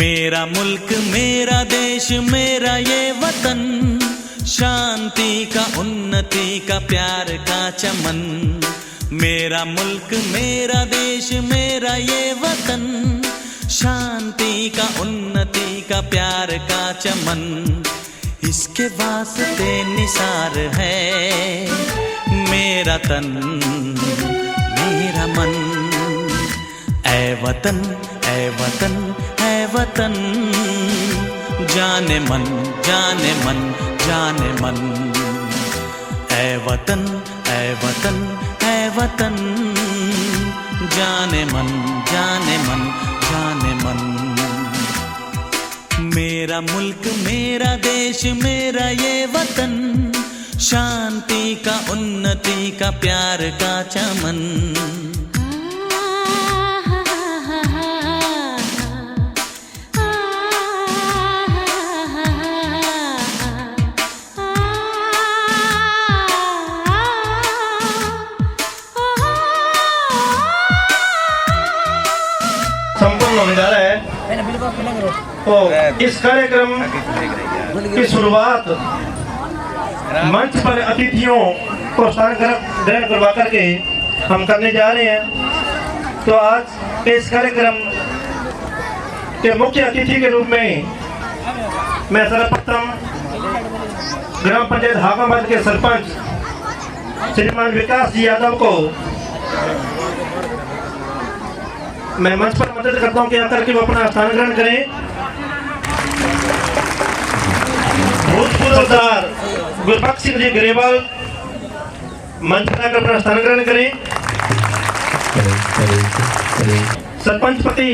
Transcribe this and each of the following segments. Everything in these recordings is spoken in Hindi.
मेरा मुल्क मेरा देश मेरा ये वतन, शांति का उन्नति का प्यार का चमन। मेरा मुल्क मेरा देश मेरा ये वतन, शांति का उन्नति का प्यार का चमन। इसके वास्ते निसार है मेरा तन मेरा मन। ऐ वतन ऐ वतन ऐ वतन, जाने मन जाने मन जाने मन। ऐ वतन ऐ वतन ऐ वतन, जाने मन जाने मन जाने मन। मेरा मुल्क मेरा देश मेरा ये वतन, शांति का उन्नति का प्यार का चमन। संपन्न होने जा रहा है। तो इस कार्यक्रम की शुरुआत मंच पर अतिथियों को स्थान ग्रहण करवा करके हम करने जा रहे हैं। तो आज इस कार्यक्रम के मुख्य अतिथि के रूप में मैं सर्वप्रथम ग्राम पंचायत हाकाबाद के सरपंच श्रीमान विकास जी यादव को मैं मंच पर मदद करता हूं कि आकर के वो अपना स्थान ग्रहण करें। भूतपूर्व सरदार गुरबख्श सिंह जी ग्रेवाल मंच पर आकर अपना स्थान ग्रहण करें। सरपंच पति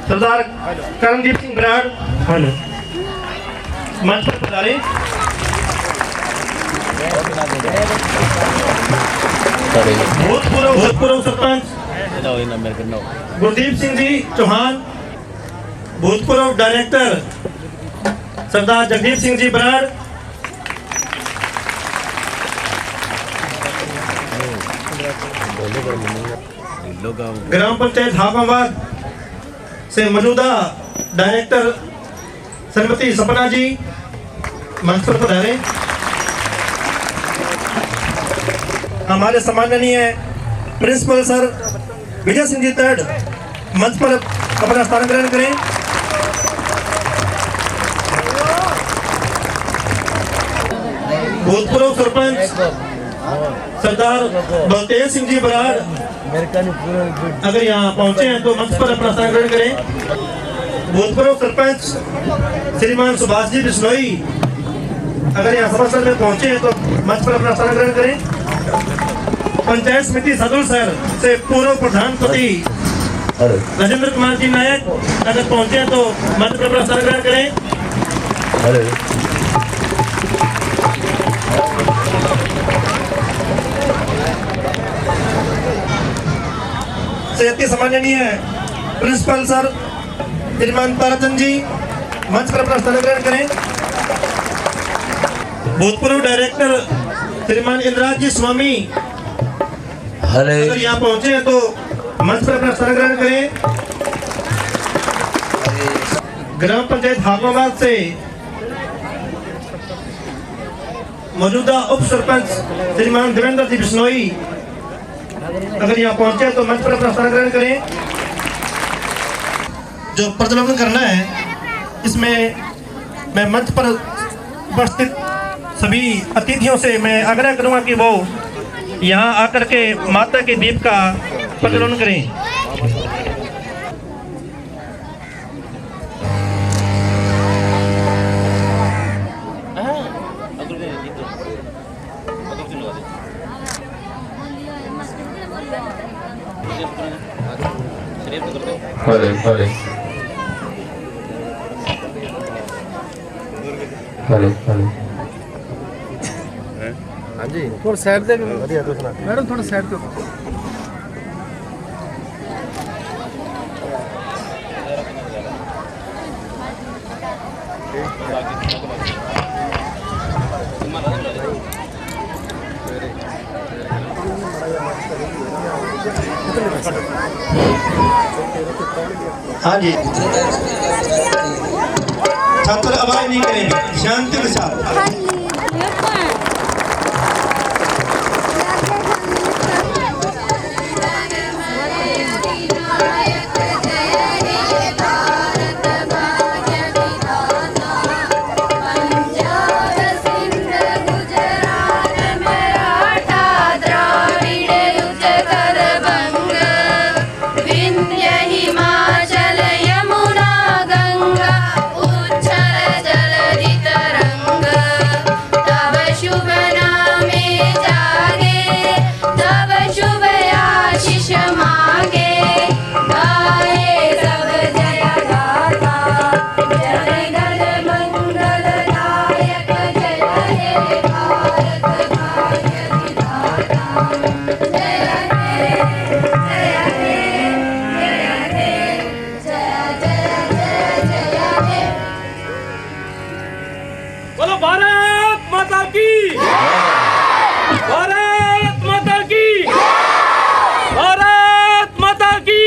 सरदार करणदीप सिंह बराड़ मंच पर पधारें। भूतपूर्व सरपंच गुरदीप सिंह जी चौहान, भूतपूर्व डायरेक्टर सरदार जगदीप सिंह जी बराड़, ग्राम पंचायत हाकाबाद से मौजूदा डायरेक्टर श्रीमती सपना जी मंच पर पधारे। हमारे सम्माननीय principal sir Vijay Singh ji third मंच पर अपना स्थान ग्रहण करें। भूतपूर्व सरपंच सरदार बलतेज सिंह जी बराड़ अगर यहाँ पहुंचे हैं तो मंच पर अपना स्थान ग्रहण करें। भूतपूर्व सरपंच श्रीमान सुभाष जी बिश्नोई अगर यहाँ सभास्थल में पहुंचे हैं तो मंच पर अपना स्थान ग्रहण करें। पंचायत समिति सदुल शहर से पूर्व प्रधानपति राजेंद्र कुमार जी नायक अगर पहुंचे तो मंच पर अपना स्थान ग्रहण करें। से सम्माननीय प्रिंसिपल सर श्रीमान ताराचंद जी मंच पर अपना स्थान ग्रहण करें। भूतपूर्व डायरेक्टर श्रीमान इंद्राज जी स्वामी अगर यहाँ पहुंचे हैं तो मंच पर अपना स्थान ग्रहण करें। ग्राम पंचायत हाकाबाद से मौजूदा उप सरपंच श्रीमान देवेंद्र जी बिश्नोई अगर यहाँ पहुंचे तो मंच पर अपना स्थान ग्रहण करें। जो प्रज्वलन करना है इसमें मैं मंच पर उपस्थित सभी अतिथियों से मैं आग्रह करूंगा कि वो यहाँ आकर के माता के दीप का प्रज्वलन करें। हाँ जी थोड़ा साइड दे मैडम थोड़ा साइड दो। हाँ जी, छात्र आवाज नहीं करेंगे, शांति के साथ। बोलो भारत माता की, भारत माता की, भारत माता की।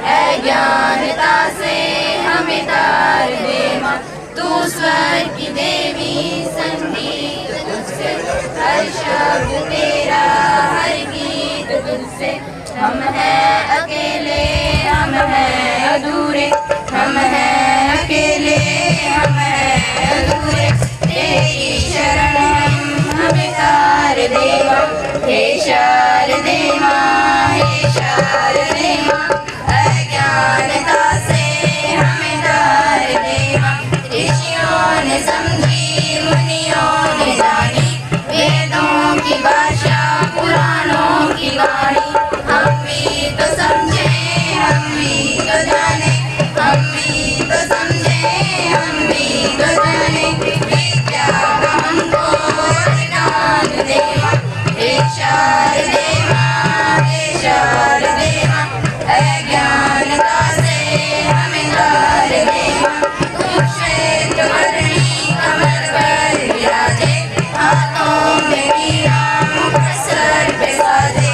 अज्ञानता से हमें तार दे माँ, तू स्वर की देवी, संगीत तुझसे, हर शब्द तेरा, हर गीत तुझसे। हम हैं अकेले, हम हैं अधूरे, हम हैं अकेले, हम हैं अधूरे। तेरी शरण हमें तार दे माँ, हे शारदे माँ, हे शारदे माँ। अज्ञानता से हमें तार दे माँ, ऋषियों ने समझी, मुनियों ने जानी, वेदों की भाषा, पुराणों की वाणी। हम भी तो समझे, हम भी तो जाने, हम भी तो समझे, हम भी तो जाने। विद्या का हमको ज्ञान दे माँ, हे शारदे माँ, हे शारदे माँ। अज्ञानता से हमें तार दे माँ, तू श्वेत वर्णी कमर पर विराजे, हाथों में वीणा, मुख सर पे साजे।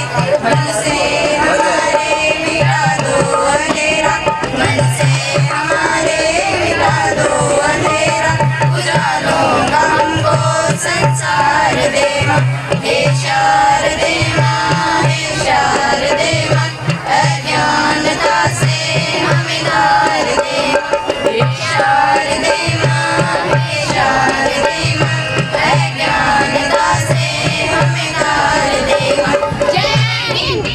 मन से हमारे मिटा दो अंधेरा, मन से हमारे मिटा दो अंधेरा। उजालों का हमको संसार दे माँ, हे शारदे माँ, हे शारदे माँ। अज्ञानता से हमें तार दे माँ, हे शारदे माँ, हे शारदे माँ। अज्ञानता से हमें तार दे माँ। जय हिंद।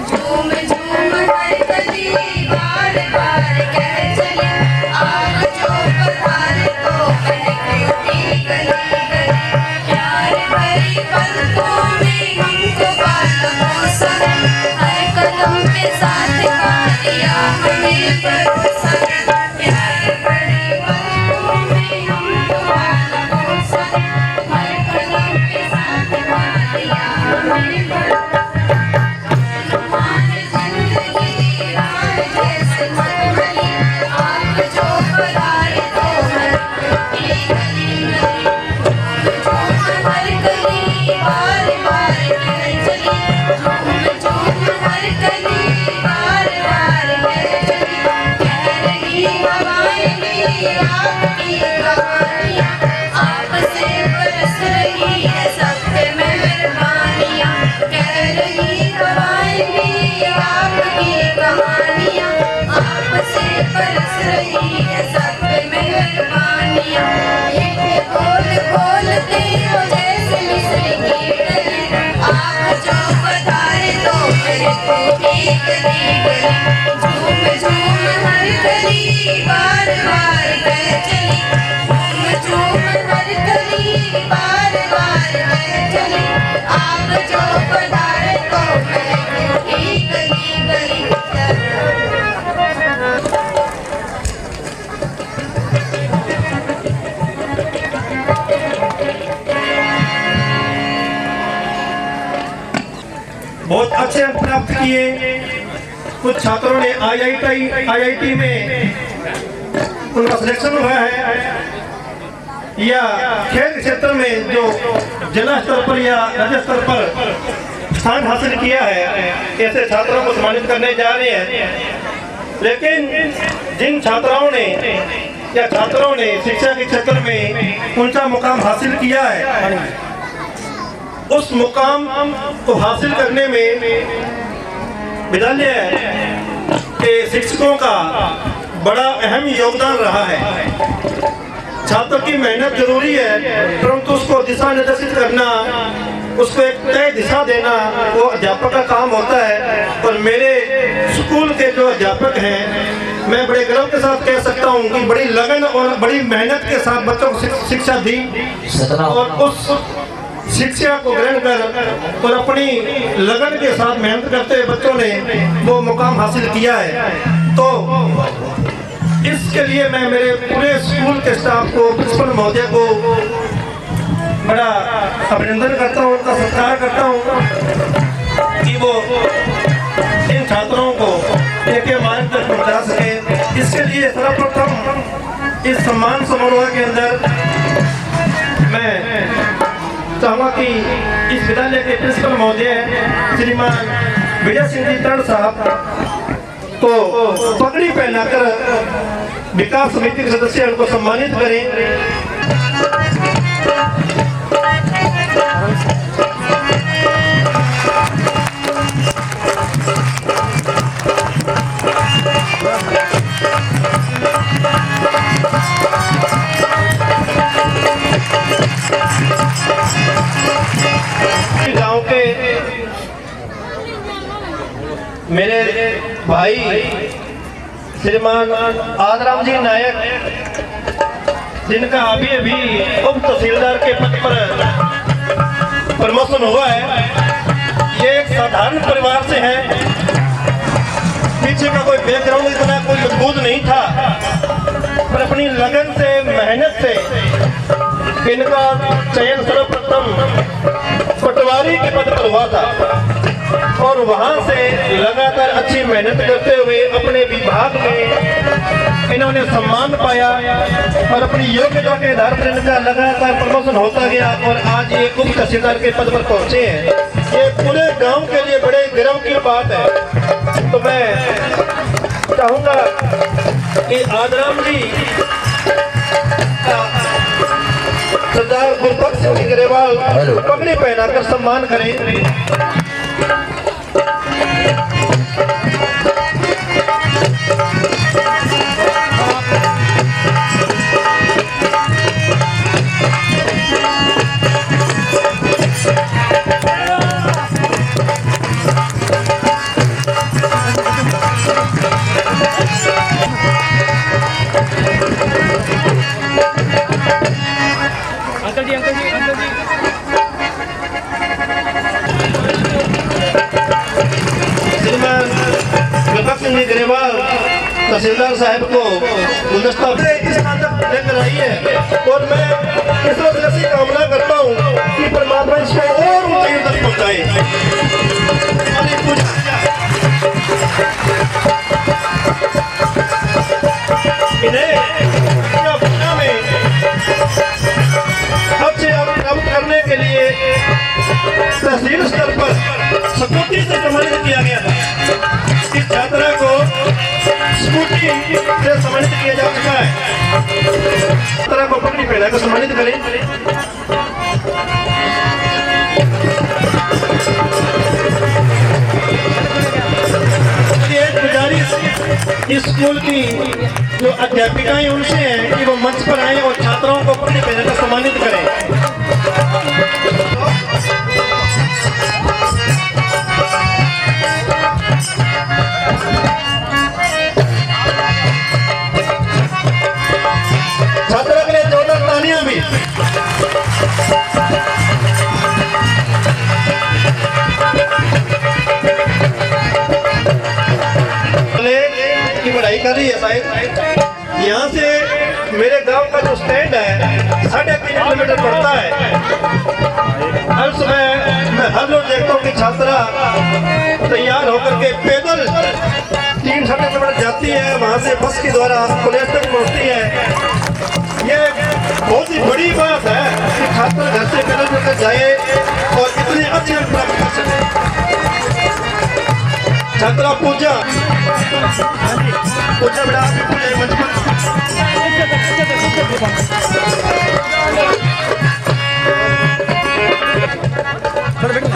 झूम झूम हर गली बार बार कह चले, आओ जो पधारे तो कनेक्टी गली गली। प्यार भरी पलकों में हमको बातों सुना, हर कदम पे साथ का दिया हमें भरोसा। प्यार भरी पलकों में हमको बातों सुना, हर कदम पे साथ का दिया हमें भरोसा। हमारी जिंदगी राह जैसे मलमली, आप जो पधारे तो हर गली गली गली। झूम हर गली बार बार कह चली, झूम झूम हर गली बार बार कह चली। कह रही हवाएं भी आपकी कहानियाँ, आपसे बरस रही है सब पे मेहरबानियाँ। कह रही हवाएं भी आपकी कहानियाँ, आपसे बरस रही है सब पे मेहरबानियाँ। एक बोल बोलते हो जैसे मिस्र की डली, आप जो पधारे तो मेरे को एक गली गली। झूम झूम हर गली बार बार कह चली, झूम झूम हर गली बार बार कह चली। आप जो पधारे तो मेरे को एक गली गली। बहुत अच्छे अंक प्राप्त किए। कुछ छात्रों ने आईआईटी में उनका सिलेक्शन हुआ है, या खेल क्षेत्र में जो जिला स्तर पर या राज्य स्तर पर स्थान हासिल किया है, ऐसे छात्रों को सम्मानित करने जा रहे हैं। लेकिन जिन छात्राओं ने या छात्रों ने शिक्षा के क्षेत्र में ऊंचा मुकाम हासिल किया है, उस मुकाम को हासिल करने में विद्यालय के शिक्षकों का बड़ा अहम योगदान रहा है। छात्र की मेहनत जरूरी है, परंतु उसको दिशा निर्देशित करना, उसको एक तय दिशा देना वो अध्यापक का काम होता है। और मेरे स्कूल के जो अध्यापक हैं, मैं बड़े गर्व के साथ कह सकता हूँ कि बड़ी लगन और बड़ी मेहनत के साथ बच्चों को शिक्षा दी और उस शिक्षा को ग्रहण कर और अपनी लगन के साथ मेहनत करते हुए बच्चों ने वो मुकाम हासिल किया है। तो इसके लिए मैं मेरे पूरे स्कूल के स्टाफ को, प्रिंसिपल महोदय को बड़ा अभिनंदन करता हूँ, उनका सत्कार करता हूँ कि वो इन छात्रों को एक मार्ग तक पहुँचा सके। इसके लिए सर्वप्रथम इस सम्मान समारोह के अंदर मैं चाहूँगा कि इस विद्यालय के प्रिंसिपल महोदय श्रीमान विजय सिंह जी तरण साहब को पगड़ी पहनाकर विकास समिति के सदस्य उनको सम्मानित करें। गांव के मेरे भाई श्रीमान आदराम जी नायक, जिनका अभी अभी उप तहसीलदार के पद पर प्रमोशन हुआ है, ये एक साधारण परिवार से है। पीछे का कोई बैकग्राउंड इतना कोई मजबूत नहीं था, पर अपनी लगन से, मेहनत से इनका चयन सर्वप्रथम पटवारी के पद पर हुआ था और वहां से लगातार अच्छी मेहनत करते हुए अपने विभाग में इन्होंने सम्मान पाया और अपनी योग्यता के आधार पर इनका लगातार प्रमोशन होता गया और आज ये उप तहसीलदार के पद पर पहुंचे हैं। ये पूरे गांव के लिए बड़े गर्व की बात है। तो मैं चाहूंगा कि आदराम जी सरदार गुरबख्श सिंह ग्रेवाल पगड़ी पहनाकर सम्मान करें। ग्रेवाल तहसीलदार साहब को गुलदस्ता लेकर आई है और मैं इस वक्त ऐसी कामना करता हूँ कि परमात्मा इसको और ऊंचाई तक पहुँचाए। इन्हें में अच्छे काम करने के लिए तहसील स्तर पर स्कूटी से सम्मानित किया गया था। इस छात्रा को स्कूटी से सम्मानित किया जा चुका है। छात्रा को पगड़ी पहनाकर सम्मानित करें। इस स्कूल की जो अध्यापिकाएं उनसे हैं कि वो मंच पर आए और छात्राओं को पगड़ी पहनाकर सम्मानित करें। छात्रों के लिए जोरदार तालियां भी। की पढ़ाई कर रही है शायद। यहाँ से मेरे गांव का जो स्टैंड है 3.5 किलोमीटर पड़ता है। हर समय मैं हर रोज देखता हूँ कि छात्रा तैयार होकर के पैदल 3-3.5 किलोमीटर जाती है, वहाँ से बस के द्वारा कॉलेज तक पहुँचती है। ये बहुत ही बड़ी बात है कि छात्र घर से पैदल चलकर जाए छात्रा पूजा पूजा बेटा आपकी पूजा मंच पर।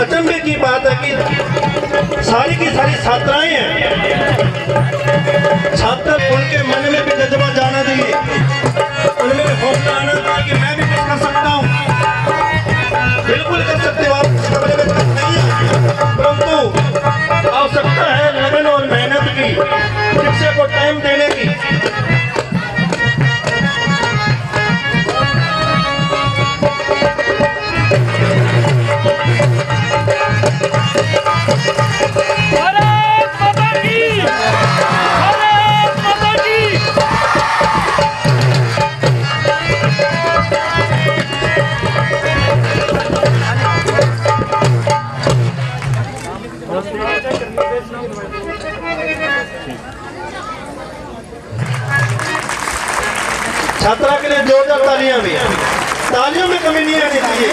अचंभे की बात है कि सारी की सारी छात्राएं हैं, छात्र उनके मन में भी जज्बा जाना चाहिए, उनमें भी हौसला आना चाहिए कि मैं भी कुछ कर सकता हूँ। बिल्कुल कर सकते हो आप, इस कमरे में बात नहीं है, परंतु आवश्यकता है लगन और मेहनत की, शिक्षा को टाइम देने की। भारत माता की, भारत माता की। छात्रा के लिए जोरदार तालियां भी, तालियों में कमी नहीं आनी चाहिए,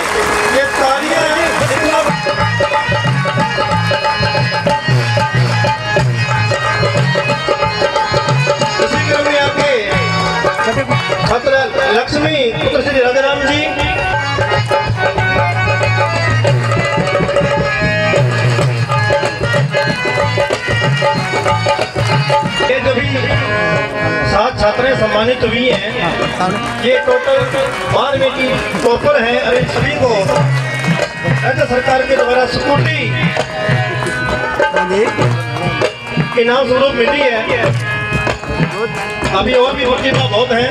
ये तालियां इसी क्रम में आके छात्रा लक्ष्मी पुत्र श्री राजाराम जी ये जो भी 7 छात्राएं सम्मानित हुई हैं, ये टोटल 12वीं की टॉपर हैं और इन सभी को राज्य सरकार के द्वारा स्कूटी इनाम स्वरूप मिली है। अभी और भी प्रतिभा बहुत है,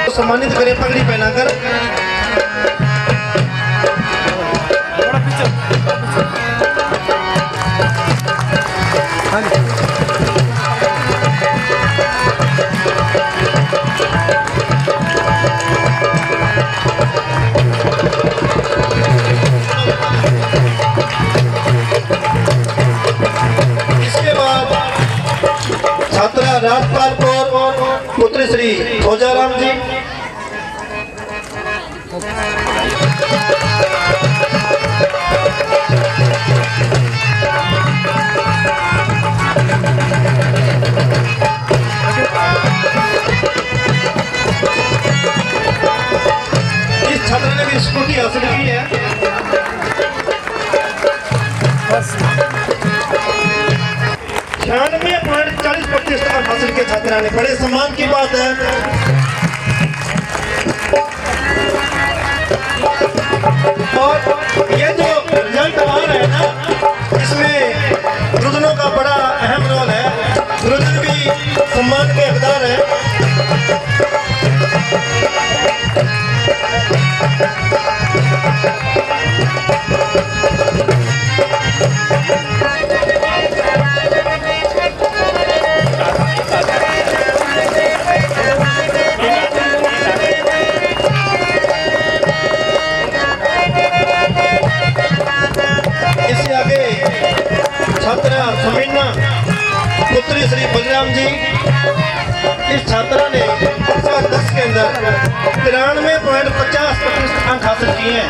तो सम्मानित करें पगड़ी पहनाकर। छात्रा राजपाल कौर पुत्र श्री भोजाराम जी, इस छात्रा ने भी स्कूटी हासिल की है। 96.40% हासिल किया छात्रा ने, बड़े सम्मान की बात है। और ये जो रिजल्ट आ रहा है ना, इसमें रुदनों का बड़ा अहम रोल है, रुदन भी सम्मान के हकदार है। छात्रा समीना पुत्री श्री बलराम जी, इस छात्रा ने 10 के अंदर 93.50% अंक हासिल किए हैं।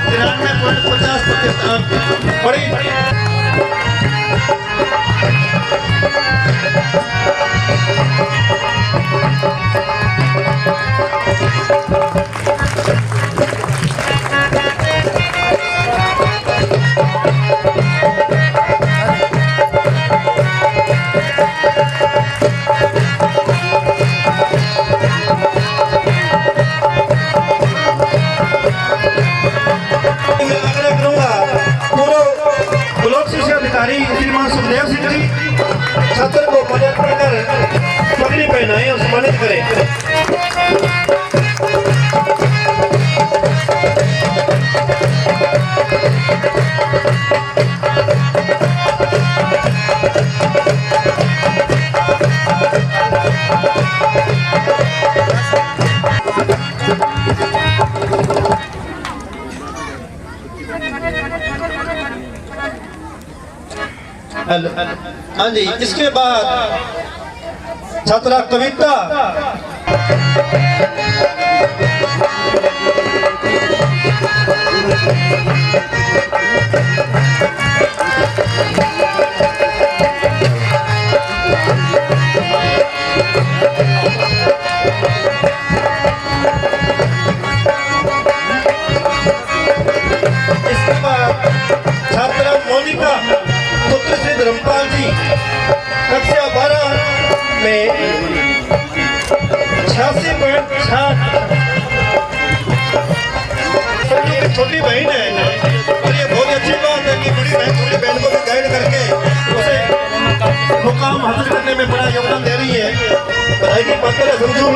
93.50% अंक बड़ी श्रीमान सुखदेव सिंह जी छात्र को मदद कर पगड़ी पहनाएं और सम्मानित करें। हाँ जी, इसके बाद छात्रा कविता छोटी बहन है और ये बहुत अच्छी बात है कि बड़ी बहन छोटी बहन को भी गाइड करके उसे मुकाम हासिल करने में बड़ा योगदान दे रही है। बधाई की बात करें समझू।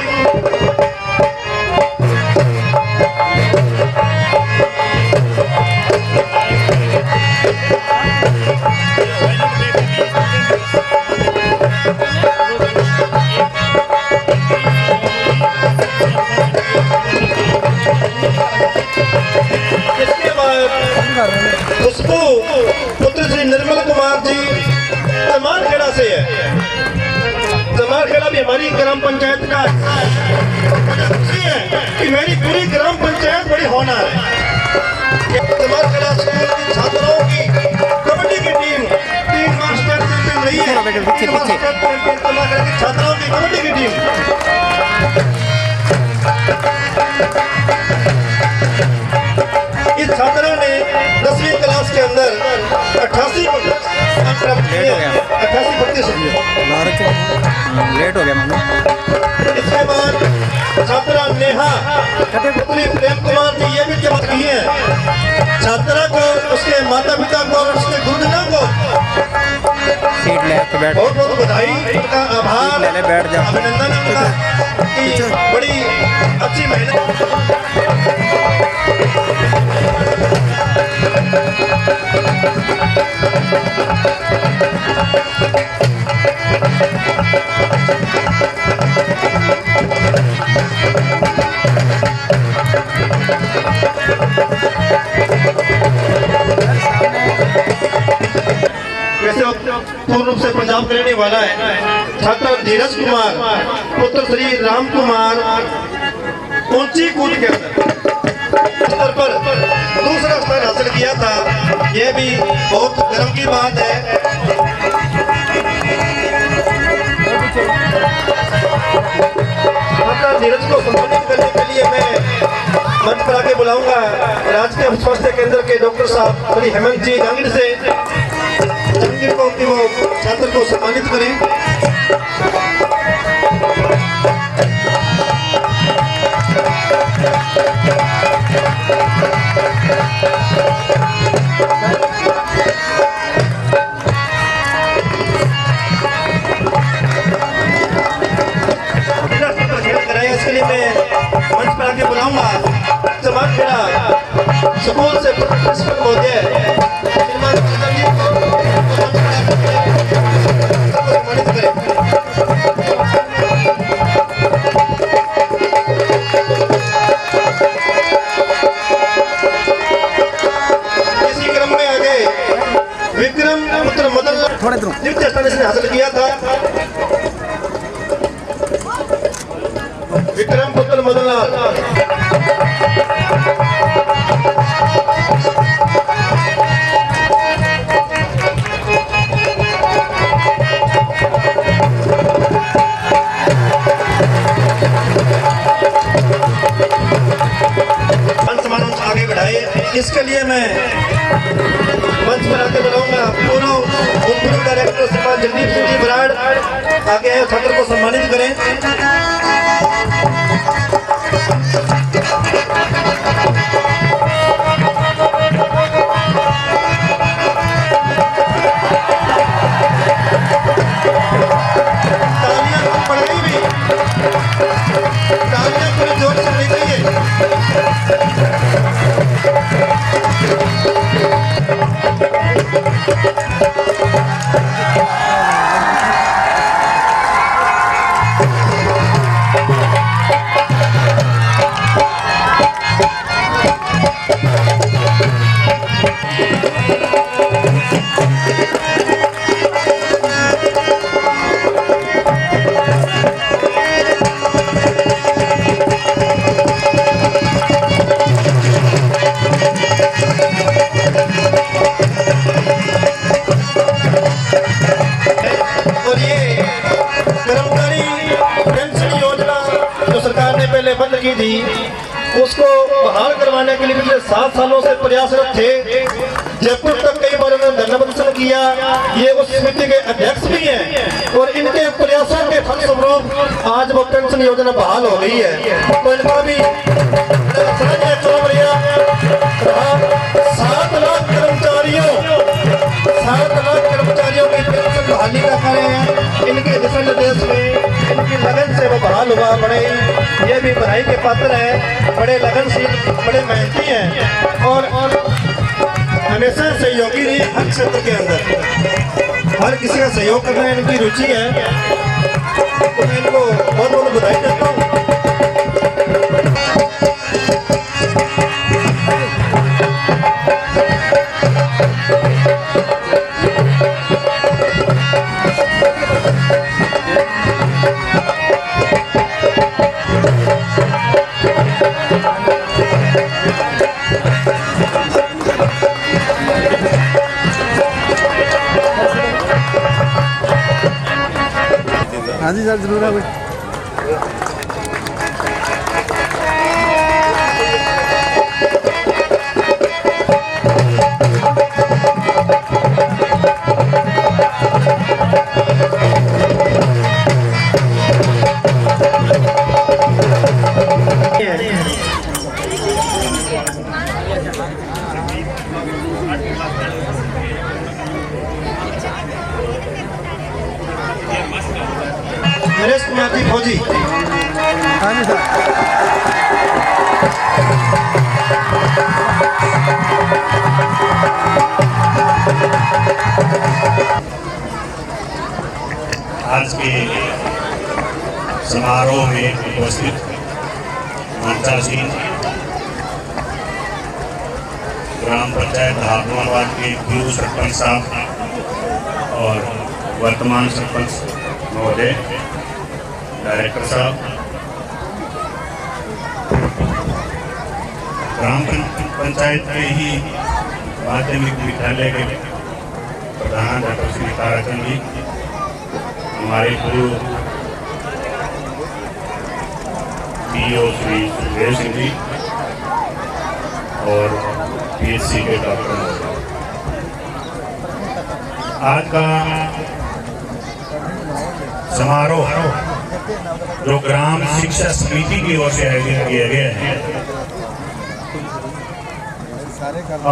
इसके बाद खुशबू पुत्र श्री निर्मल कुमार जी जमालखेड़ा से है। जमालखेड़ा भी हमारी ग्राम पंचायत का मुझे खुशी है कि मेरी पूरी ग्राम पंचायत बड़ी होनहार है। जमालखेड़ा स्कूल की छात्राओं की कबड्डी की टीम 3 मार्च तक चैंपियन रही है। जमालखेड़ा की छात्राओं की कबड्डी की टीम इस छात्रा ने 10वीं क्लास के अंदर 88 अंक प्राप्त किए। 88% लेट हो गया मम्मी। इसके बाद छात्रा नेहा पुत्री प्रेम कुमार जी ये भी जमा किए हैं। छात्रा को उसके माता पिता को और उसके गुरुजनों को सीट ले तो बैठ। बहुत बहुत बधाई, उनका आभार, ले बैठ जा। अभिनंदन उनका कि बड़ी अच्छी मेहनत। वैसे पूर्ण रूप से पंजाब का रहने वाला है। छात्र धीरज कुमार पुत्र श्री राम कुमार ऊंची कूद के स्तर पर दूसरा स्थान हासिल किया था। यह भी बहुत गर्व की बात है। छात्र धीरज को सम्मानित करने के लिए मैं मंच पर आके बुलाऊंगा राजकीय स्वास्थ्य केंद्र के डॉक्टर साहब श्री हेमंत जी गांगीर से को कि वो छात्र को सम्मानित करें। इसके लिए मैं मंच पर आके बुलाऊंगा जमालखेड़ा स्कूल से प्रिंसिपल महोदय इसी क्रम में आगे विक्रम पुत्र मदन द्वितीय स्थान इसने हासिल किया था। विक्रम पुत्र मदनलाल समारोह आगे बढ़ाए। इसके लिए मैं मंच पर आके बुलाऊंगा पूर्व भूतपूर्व डायरेक्टर श्रीमान जगदीप सिंह जी बराड़ आगे आए छात्र को सम्मानित करें। तालियां पूरे जोर से होनी चाहिए। बंद की थी उसको बहाल करवाने के लिए पिछले 7 सालों से प्रयासरत थे। जयपुर तक कई बार उन्होंने धरना प्रदर्शन किया। ये उस समिति के अध्यक्ष भी हैं और इनके प्रयासों के फलस्वरूप आज वो पेंशन योजना बहाल हो गई है। तो इनका भी 7 लाख कर्मचारियों की पेंशन बहाली का कार्य है। इनके दिशा निर्देश में इनकी लगन से वो बहाल हुआ। बड़े ये भी बधाई के पात्र है, बड़े लगनशील, बड़े मेहनती हैं और हमेशा सहयोगी रही हर क्षेत्र के अंदर। हर किसी का सहयोग करना इनकी रुचि है, तो मैं इनको बहुत बहुत बधाई देता हूँ। हाँ जी सर, जरूर है भाई। नरेश कुमार जी फौजी। हाँ जी सर। आज के समारोह में उपस्थित मंचासीन ग्राम पंचायत हाथमावाद के पूर्व सरपंच साहब और वर्तमान सरपंच महोदय, डायरेक्टर साहब, ग्राम पंचायत के ही माध्यमिक विद्यालय के प्रधान डॉक्टर श्री ताराचंद जी, हमारे पूर्व पीओ श्री सुखदेव सिंह जी और पीएचसी के डॉक्टर। आज का समारोह जो ग्राम शिक्षा समिति की ओर से आयोजित किया गया है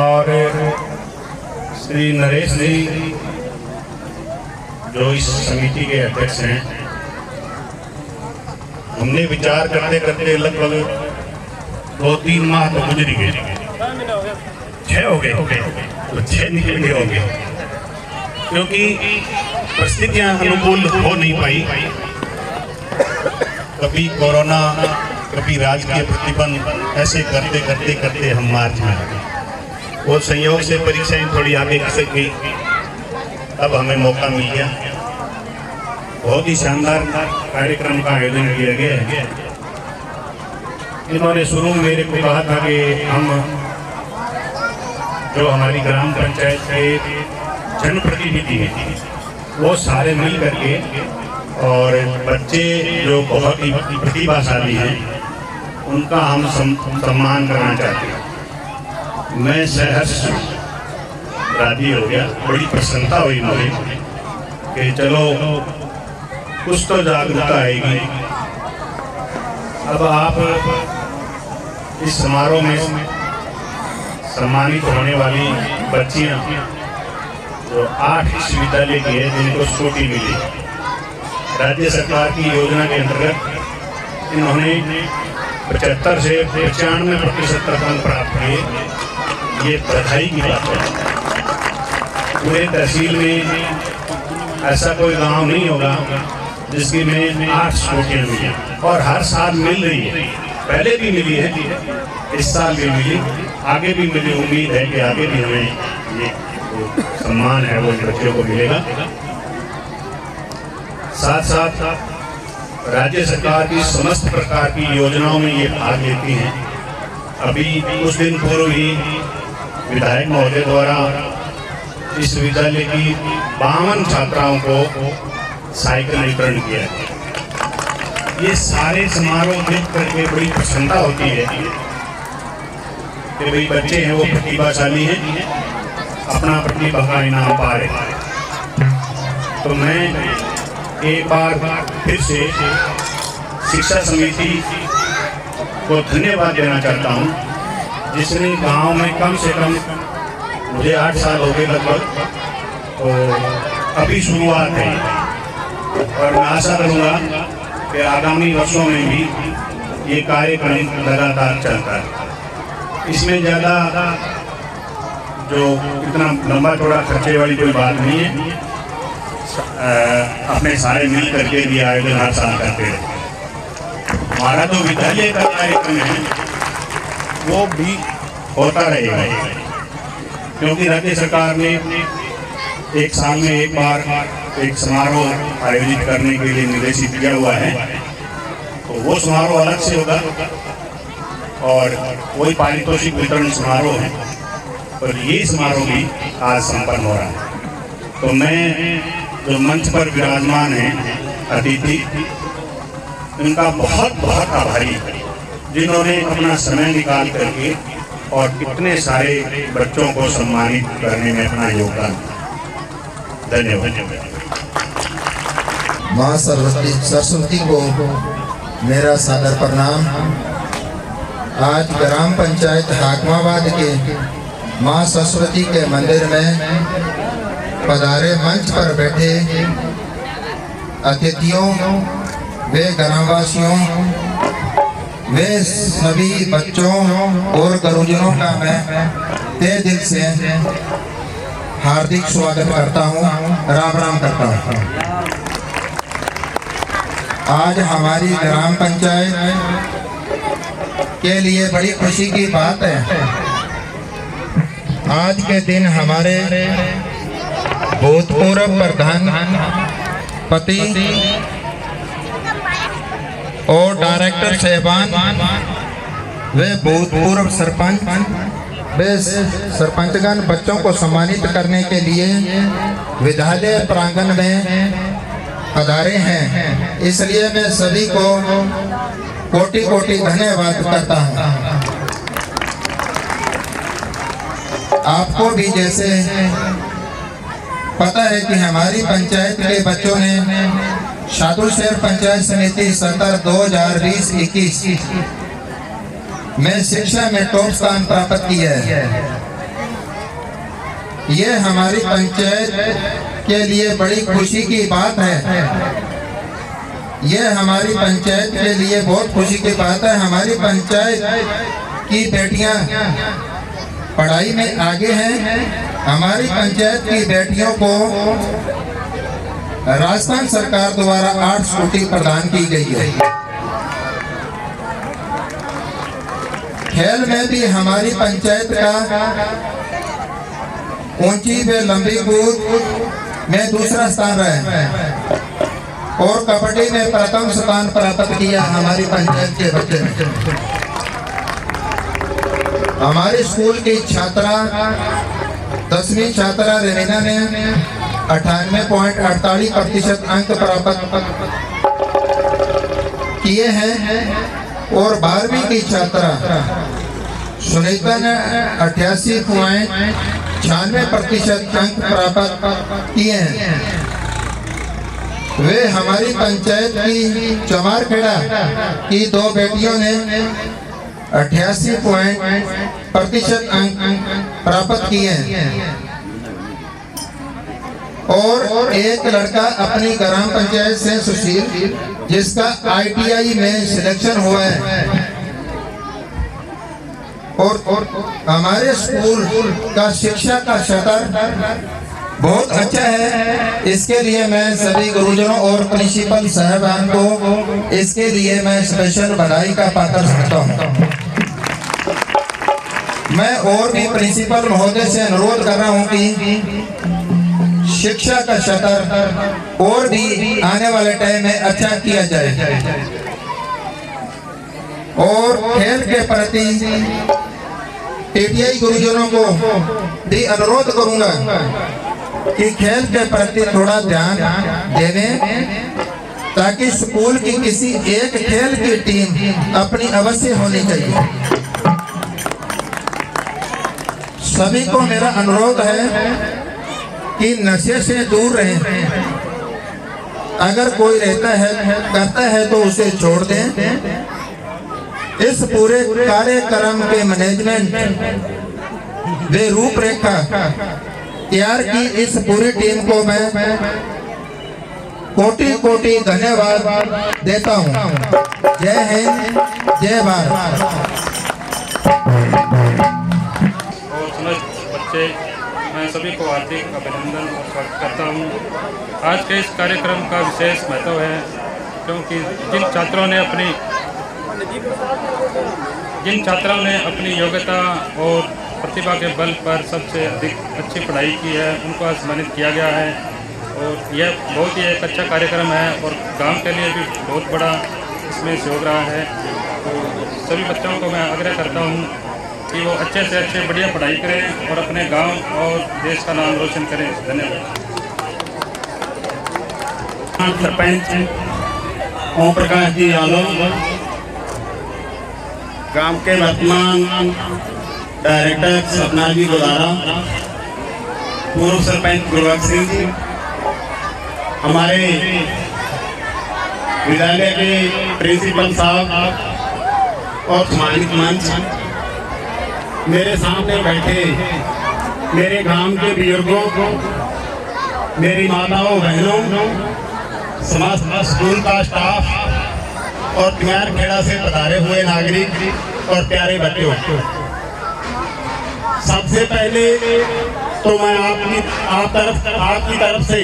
और श्री नरेश जी जो इस समिति के अध्यक्ष हैं, हमने विचार करते करते लगभग 2-3 माह तो गुजर गए, 6 हो गए, तो 6 निकल गए होंगे, क्योंकि परिस्थितियां अनुकूल हो नहीं पाई। कभी कोरोना, कभी राजकीय प्रतिबंध, ऐसे करते करते करते हम मार्च में आ गए। वो संयोग से परीक्षाएं थोड़ी आगे खिसक गई, अब हमें मौका मिल गया। बहुत ही शानदार कार्यक्रम का आयोजन किया गया है। इन्होंने शुरू में मेरे को कहा था कि हम जो हमारी ग्राम पंचायत के जनप्रतिनिधि हैं वो सारे मिल करके और बच्चे जो बहुत ही प्रतिभाशाली हैं उनका हम सम्मान करना चाहते हैं। मैं सहर्ष राजी हो गया, बड़ी प्रसन्नता हुई मुझे कि चलो कुछ तो जागरूकता आएगी। अब आप इस समारोह में सम्मानित होने वाली बच्चियां जो 8 विश्वविद्यालय की है जिनको स्कूटी मिली, राज्य सरकार की योजना के अंतर्गत इन्होंने 75 से 95% अंक प्राप्त किए। ये बधाई की बात है। पूरे तहसील में ऐसा कोई गांव नहीं होगा जिसकी में 8 स्कूटियाँ मिली और हर साल मिल रही है। पहले भी मिली है, इस साल भी मिली, आगे भी मिली। उम्मीद है कि आगे भी हमें ये सम्मान है वो बच्चों को मिलेगा। साथ साथ राज्य सरकार की समस्त प्रकार की योजनाओं में ये भाग लेती हैं। अभी कुछ दिन पूर्व ही विधायक महोदय द्वारा इस विद्यालय की 52 छात्राओं को साइकिल वितरण किया गया। ये सारे समारोह देख करके बड़ी प्रसन्नता होती है कि भाई बच्चे हैं वो प्रतिभाशाली हैं अपना प्रतिभा का इनाम पा रहे। तो मैं एक बार फिर से शिक्षा समिति को धन्यवाद देना चाहता हूँ, जिसने गांव में कम से कम, मुझे 8 साल हो गए लगभग, तो अभी शुरुआत है और मैं आशा करूँगा कि आगामी वर्षों में भी ये कार्यक्रम लगातार चलता है। इसमें ज़्यादा जो इतना लंबा चौड़ा खर्चे वाली कोई बात नहीं है। अपने सारे मिल करके भी आयोजन हर साल करते हैं। हमारा जो विद्यालय का कार्यक्रम है वो भी होता रहेगा, क्योंकि राज्य सरकार ने एक साल में एक बार एक समारोह आयोजित करने के लिए निर्देशित किया हुआ है। तो वो समारोह अलग से होगा और वही पारितोषिक वितरण समारोह है, और ये समारोह भी आज संपन्न हो रहा है। तो मैं जो मंच पर विराजमान हैं अतिथि, उनका बहुत बहुत आभारी, जिन्होंने अपना समय निकाल करके और कितने सारे बच्चों को सम्मानित करने में अपना योगदान दिया। धन्यवाद। माँ सरस्वती को मेरा सादर प्रणाम। आज ग्राम पंचायत हाकमाबाद के माँ सरस्वती के मंदिर में पधारे मंच पर बैठे अतिथियों, वे ग्रामवासियों, वे सभी बच्चों और गुरुजनों का मैं तहे दिल से हार्दिक स्वागत करता हूँ, राम राम करता हूँ। आज हमारी ग्राम पंचायत के लिए बड़ी खुशी की बात है। आज के दिन हमारे भूतपूर्व प्रधानपति और डायरेक्टर साहबान, वे भूतपूर्व सरपंचगण बच्चों को सम्मानित करने के लिए विद्यालय प्रांगण में पधारे हैं। इसलिए मैं सभी को कोटि कोटि धन्यवाद करता हूँ। आपको भी जैसे पता है कि हमारी पंचायत के बच्चों ने शादुल शहर पंचायत समिति सत्र 2020-21 में शिक्षा में टॉप स्थान प्राप्त किया है। ये हमारी पंचायत के लिए बड़ी खुशी की बात है। ये हमारी पंचायत के लिए बहुत खुशी की बात है। हमारी पंचायत की बेटियां पढ़ाई में आगे हैं। हमारी पंचायत की बेटियों को राजस्थान सरकार द्वारा 8 स्कूटी प्रदान की गई है। खेल में भी हमारी पंचायत का ऊंची व लंबी कूद में दूसरा स्थान रहा है और कबड्डी में प्रथम स्थान प्राप्त किया हमारी पंचायत के बच्चे ने। हमारे स्कूल की छात्रा 10वीं छात्रा रेमिना ने 98.48% अंक प्राप्त किए हैं और 12वीं की छात्रा सुनीता ने 88.96% अंक प्राप्त किए हैं। वे हमारी पंचायत की चमारखेड़ा की 2 बेटियों ने 88% अंक प्राप्त किए हैं और एक लड़का अपनी ग्राम पंचायत से सुशील, जिसका ITI में सिलेक्शन हुआ है। और हमारे स्कूल का शिक्षा का स्तर बहुत अच्छा है। इसके लिए मैं सभी गुरुजनों और प्रिंसिपल साहबान को इसके लिए मैं स्पेशल बधाई का पात्र समझता हूँ। मैं और भी प्रिंसिपल महोदय से अनुरोध कर रहा हूँ कि शिक्षा का स्तर और भी आने वाले टाइम में अच्छा किया जाए और खेल के प्रति TTI गुरुजनों को भी अनुरोध करूंगा कि खेल के प्रति थोड़ा ध्यान देवें, ताकि स्कूल की किसी एक खेल की टीम अपनी अवश्य होनी चाहिए। सभी को मेरा अनुरोध है कि नशे से दूर रहें। अगर कोई करता है तो उसे छोड़ दें। इस पूरे कार्यक्रम के मैनेजमेंट वे रूपरेखा तैयार की इस पूरी टीम को मैं कोटि कोटि धन्यवाद देता हूँ। जय हिंद, जय भारत। और समस्त बच्चे, मैं सभी को हार्दिक अभिनंदन और स्वागत करता हूँ। आज के इस कार्यक्रम का विशेष महत्व है क्योंकि जिन छात्रों ने अपनी योग्यता और प्रतिभा के बल पर सबसे अधिक अच्छी पढ़ाई की है उनको आज सम्मानित किया गया है। और यह बहुत ही एक अच्छा कार्यक्रम है और गांव के लिए भी बहुत बड़ा इसमें सहयोग रहा है। तो सभी बच्चों को मैं आग्रह करता हूँ कि वो अच्छे से अच्छे बढ़िया पढ़ाई करें और अपने गांव और देश का नाम रोशन करें। धन्यवाद। सरपंच ओम प्रकाश जी यादव, गांव के वर्तमान डायरेक्टर सपना जी गोदारा, पूर्व सरपंच गुरबख्श सिंह जी, हमारे विद्यालय के प्रिंसिपल साहब और सम्मानित मंच, मेरे सामने बैठे मेरे गांव के बुजुर्गों, मेरी माताओं बहनों, समस्त स्कूल का स्टाफ और प्यार खेड़ा से पधारे हुए नागरिक और प्यारे बच्चों, सबसे पहले तो मैं आपकी तरफ से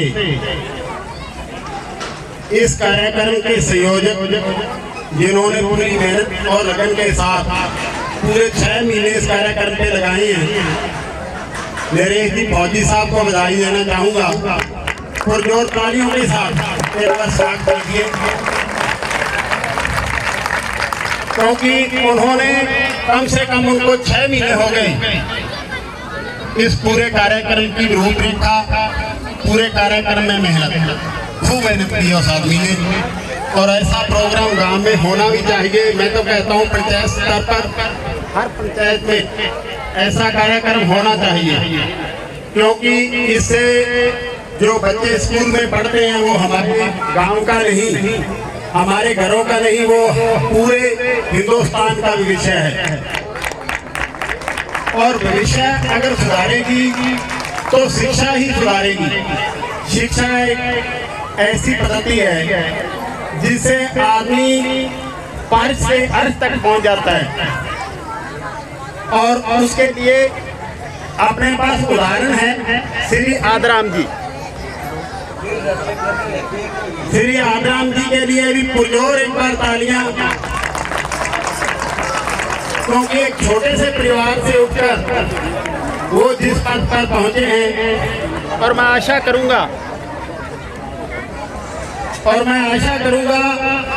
इस कार्यक्रम के संयोजक जिन्होंने पूरी मेहनत और लगन के साथ पूरे 6 महीने इस कार्यक्रम पे लगाए हैं, मेरे जी फौजी साहब को बधाई देना चाहूँगा और जोर तालियों के साथ एक बार स्वागत कीजिए, क्योंकि उन्होंने कम से कम उनको 6 महीने हो गए इस पूरे कार्यक्रम की रूपरेखा, पूरे कार्यक्रम में खूब मेहनत की उस आदमी ने। और ऐसा प्रोग्राम गांव में होना भी चाहिए। मैं तो कहता हूँ पंचायत स्तर पर हर पंचायत में ऐसा कार्यक्रम होना चाहिए, क्योंकि इससे जो बच्चे स्कूल में पढ़ते हैं वो हमारे गांव का नहीं, हमारे घरों का नहीं, वो पूरे हिंदुस्तान का विषय है। और भविष्य अगर सुधारेगी तो शिक्षा ही सुधारेगी। शिक्षा एक ऐसी पद्धति है जिससे आदमी पार से अर्थ तक पहुंच जाता है। और उसके लिए अपने पास उदाहरण है श्री आदराम जी। श्री आदराम जी के लिए भी पुरजोर एक बार तालियां, क्योंकि एक छोटे से परिवार से उठकर वो जिस पद पर पहुंचे हैं। और मैं आशा करूंगा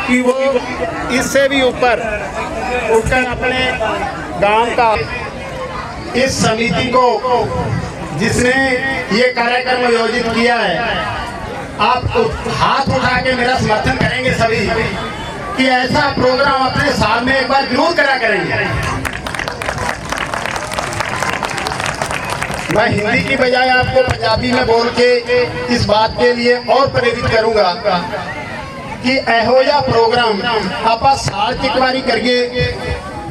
कि वो इससे भी ऊपर उठकर अपने गांव का इस समिति को जिसने ये कार्यक्रम आयोजित किया है, आप हाथ उठा के मेरा समर्थन करेंगे सभी कि ऐसा प्रोग्राम अपने साल में एक बार जरूर करा करेंगे। मैं हिंदी की बजाय आपको पंजाबी में बोल के इस बात के लिए और प्रेरित करूंगा कि ਇਹੋ ਜਿਹਾ प्रोग्राम ਆਪਾਂ ਸਾਲ 'ਚ ਇੱਕ ਵਾਰੀ ਕਰੀਏ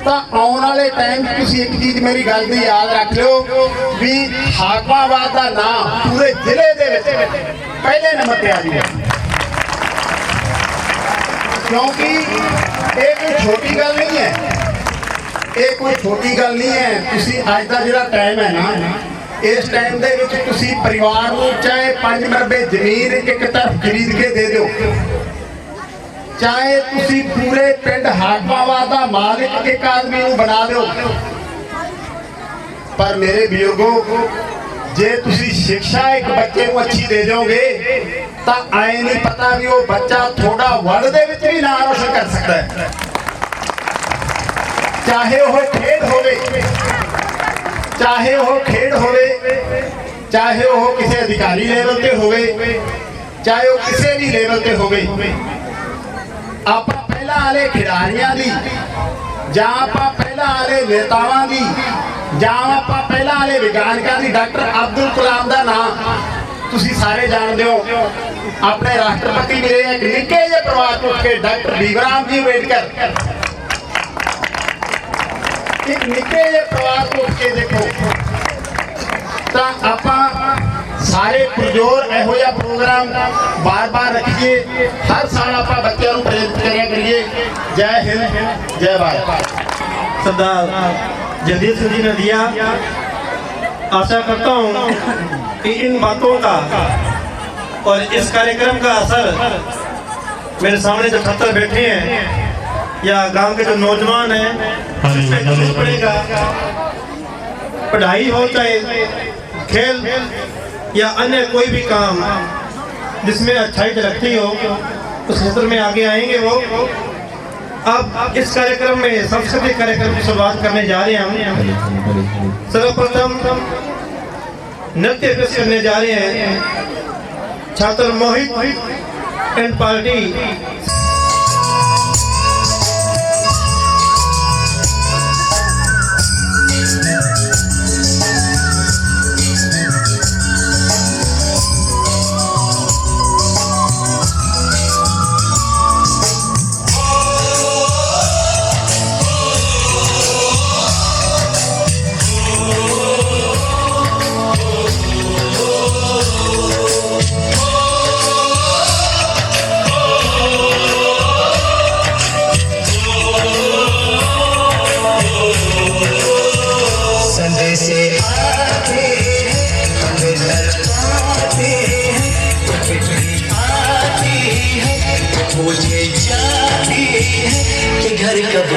ਤਾਂ ਆਉਣ ਵਾਲੇ ਟਾਈਮ 'ਚ ਤੁਸੀਂ ਇੱਕ ਚੀਜ਼ ਮੇਰੀ ਗੱਲ ਦੀ ਯਾਦ ਰੱਖ ਲਿਓ ਵੀ ਹਾਕਮਾਬਾਦ ਦਾ ਨਾਮ ਪੂਰੇ ਜ਼ਿਲ੍ਹੇ ਦੇ ਵਿੱਚ ਪਹਿਲੇ ਨੰਬਰ ਤੇ ਆ ਜਾਊਗਾ, क्योंकि ਇਹ ਕੋਈ ਛੋਟੀ ਗੱਲ ਨਹੀਂ ਹੈ। ਇਹ ਕੋਈ ਛੋਟੀ ਗੱਲ ਨਹੀਂ ਹੈ। ਤੁਸੀਂ ਅੱਜ ਦਾ ਜਿਹੜਾ ਟਾਈਮ ਹੈ ਨਾ, इस टाइम ਦੇ ਵਿੱਚ ਤੁਸੀਂ परिवार ਨੂੰ चाहे 5 ਮਰਬੇ ਜ਼ਮੀਨ ਇੱਕ ਤਰਫ ਖਰੀਦ ਕੇ ਦੇ ਦਿਓ, चाहे ਤੁਸੀਂ पूरे ਪਿੰਡ ਹਾਕਮਾਬਾਦ ਦਾ ਮਾਲਿਕ ਇੱਕ ਆਦਮੀ ਨੂੰ ਬਣਾ ਦਿਓ, पर मेरे बुजुर्गों जे ਤੁਸੀਂ शिक्षा एक बच्चे ਨੂੰ अच्छी दे दोगे ਤਾਂ ਆਏ नहीं पता भी वो बच्चा थोड़ा वर्ल्ड ਦੇ ਵਿੱਚ भी नाम रोशन कर सकता है। चाहे वो खेड होवे, चाहे वो खेड होवे, चाहे वो किसी अधिकारी लेवल पे होवे, चाहे वो किसी भी लेवल पे होवे, ਆਪਾਂ ਪਹਿਲਾਂ ਵਾਲੇ ਖਿਡਾਰੀਆਂ ਦੀ ਜਾਂ ਆਪਾਂ ਪਹਿਲਾਂ ਵਾਲੇ ਨੇਤਾਵਾਂ ਦੀ ਜਾਂ ਆਪਾਂ ਪਹਿਲਾਂ ਵਾਲੇ ਵਿਗਿਆਨਕਾਂ ਦੀ ਡਾਕਟਰ ਅਬਦੁਲ ਕਲਾਮ ਦਾ ਨਾਮ ਤੁਸੀਂ ਸਾਰੇ ਜਾਣਦੇ ਹੋ। ਆਪਣੇ ਰਾਸ਼ਟਰਪਤੀ ਮੇਰੇ ਇੱਕ ਨਿੱਕੇ ਜਿਹੇ ਪਰਿਵਾਰ ਤੋਂ ਉੱਠ ਕੇ ਡਾਕਟਰ ਭੀਮਰਾਓ ਜੀ ਅੰਬੇਡਕਰ, ਇੱਕ ਨਿੱਕੇ ਜਿਹੇ ਪਰਿਵਾਰ ਤੋਂ ਉੱਠ ਕੇ ਦੇਖੋ। ਤਾਂ ਆਪਾਂ ਸਾਰੇ ਪੁਰਜੋਰ ਇਹੋ ਜਿਹਾ ਪ੍ਰੋਗਰਾਮ ਬਾਰ-ਬਾਰ ਰੱਖੀਏ, ਹਰ ਸਾਲ ਆਪਾਂ ਬੱਚਿਆਂ ਨੂੰ ਪ੍ਰੇਰਿਤ ਕਰਿਆ ਕਰੀਏ। जय हिंद, जय भारत। सरदार जगदीश सिंह जी ने दिया। आशा करता हूँ कि इन बातों का और इस कार्यक्रम का असर मेरे सामने जो छात्र बैठे हैं या गांव के जो नौजवान हैं इसमें जरूर पड़ेगा। पढ़ाई हो चाहे खेल या अन्य कोई भी काम जिसमें अच्छाई झलकती हो उस क्षेत्र में आगे आएंगे वो। अब इस कार्यक्रम में सांस्कृतिक कार्यक्रम की शुरुआत करने जा रहे हैं हम। सर्वप्रथम नृत्य पेश करने जा रहे हैं छात्र मोहित एंड पार्टी। घर कब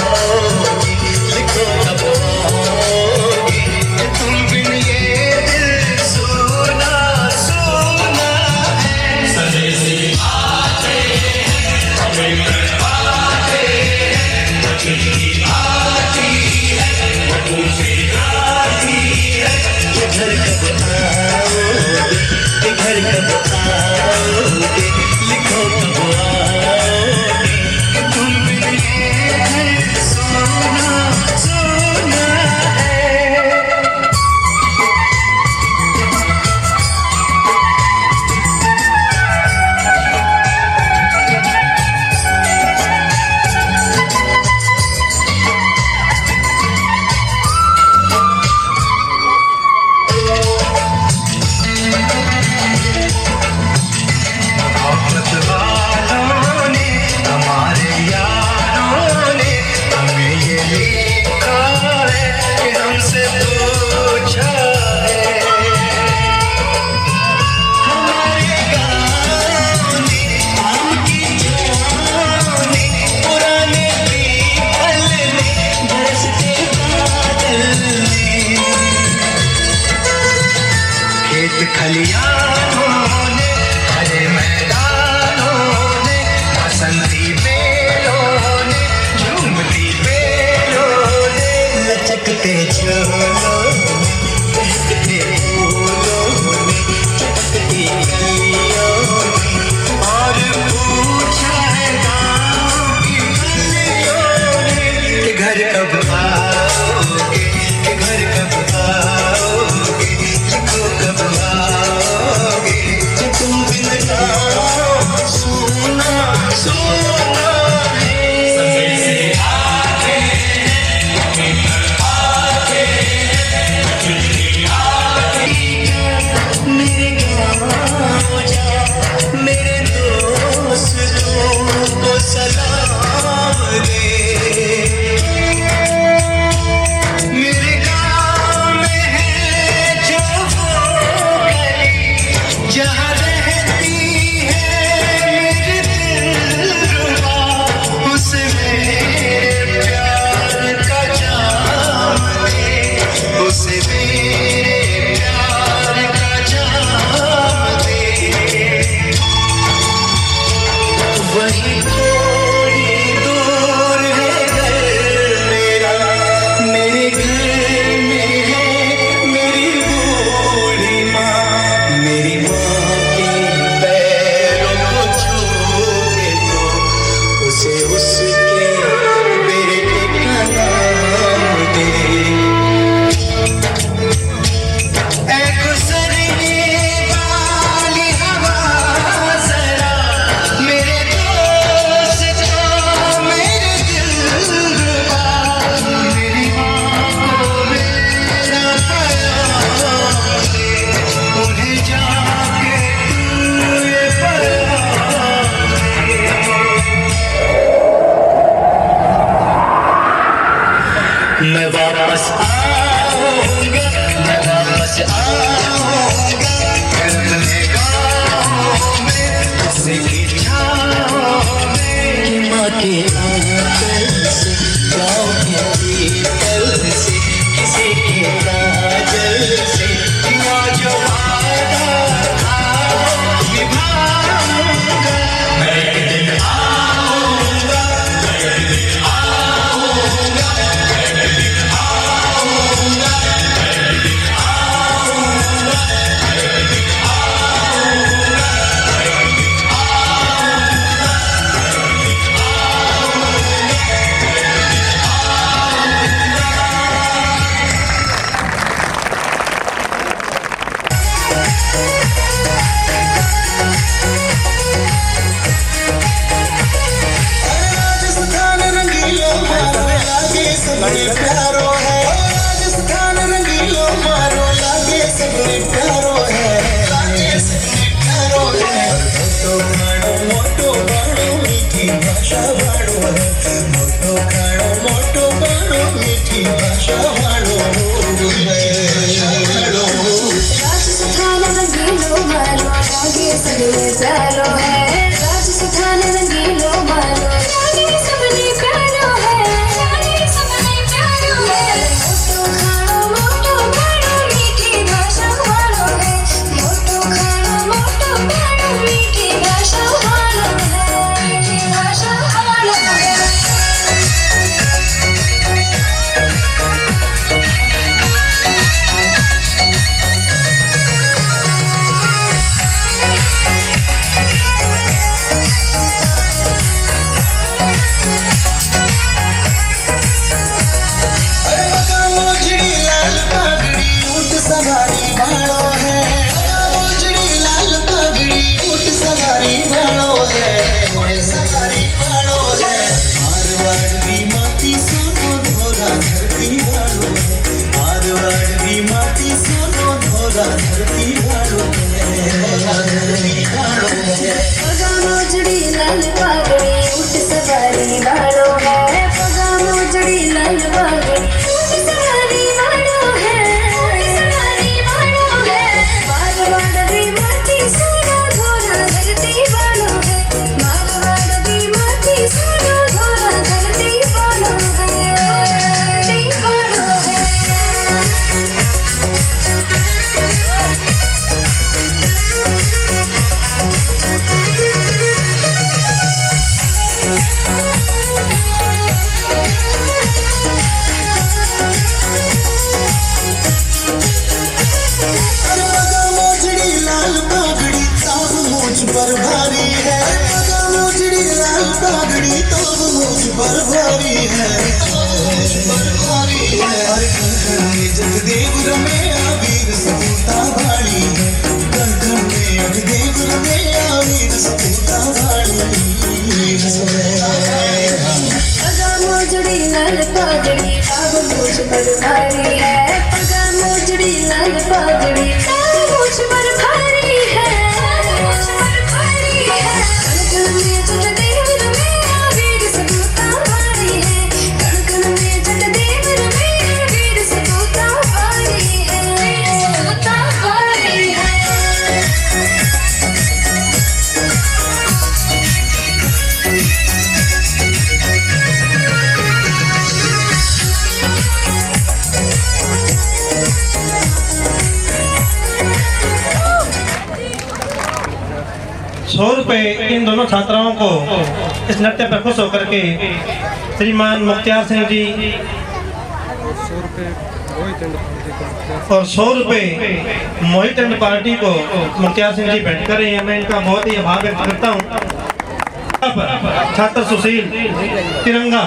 आओगी, लिखो कब आओगी। चटकते झोलों में, चटकते फूलों में, चटकती गलियों में, और पूछा है गाँव की गलियों में कि घर कब आओगे, कि घर कब आओगे, लिखो कब आओगे, कि तुम बिन गाँव सुना सुना मेरे दोस्तों को सलाम दे। मेरे गाँव में है जो वो गली जहाँ रहती है मेरी दिलरुबा, उसे मेरे प्यार का जाम दे, उसे मेरे प्यार का जाम दे। वही थोड़ी दूर है घर मेरा, मेरे घर में है मेरी बूढ़ी माँ, मेरी माँ के पैरों को छू के तो उसे उसके बेटे का नाम दे। ऐ गुजरने वाली हवा जरा मेरे दोस्त को मेरे दिलरुबा, मेरी माँ को मेरा प्यार दे, उन्हें जाके तू ये प्यार दे। मैं वापस आऊंगा, मैं वापस आऊंगा, अपने गाँव में उसे की छाँव में, कि माँ के आंचल से, गाँव के पीपल से, किसी के काजल से, किया जो वादा था वो निभाऊंगा। मैं एक दिन आऊंगा, मैं एक दिन आऊंगा, मैं एक दिन आऊंगा, मैं एक दिन आऊंगा, मैं एक दिन आऊंगा, मैं एक दिन राजस्थान रंगीलो मारो लागे सबने प्यारो है, राजस्थान रंगीलो मारो लागे सबने प्यारो है, लागे सबने प्यारो है। मोटो बाड़ो मीठी भाषा बाड़ो है, मोटो खाड़ो मोटो बाड़ो मीठी भाषा बाड़ो है। राजस्थान रंगीलो मारो लागे सबने प्यारो है, राजस्थान रंगीलो मारो लागे सबने प्यारो है, लागे सबने प्यारो है। मोटो खाड़ो मोटो बाड़ो मीठी भाषा वालो है, मोटो खाड़ो मोटो बाड़ो मीठी भाषा वालो है, मीठी भाषा वालो है। जगदेव रमैया वीर सपूता वाली है कण कण में जगदेव रमैया वीर सपूता वाली पगा मोजड़ी लाल पाजड़ी काब मूछ पर भारी है पगा मोजड़ी लाल पाजड़ी काब मूछ पर भारी है कण कण में जगदेव रमैया वीर सपूता वाली है कण कण में जगदेव रमैया वीर सपूता वाली है सपूता वाली है ₹100 इन दोनों छात्राओं को इस नृत्य पर खुश होकर के श्रीमान मुख्तियार सिंह जी और ₹100 मोहित एंड पार्टी को मुख्तियार सिंह जी भेंट कर रहे हैं। मैं इनका बहुत ही आभार व्यक्त करता हूँ। छात्र सुशील तिरंगा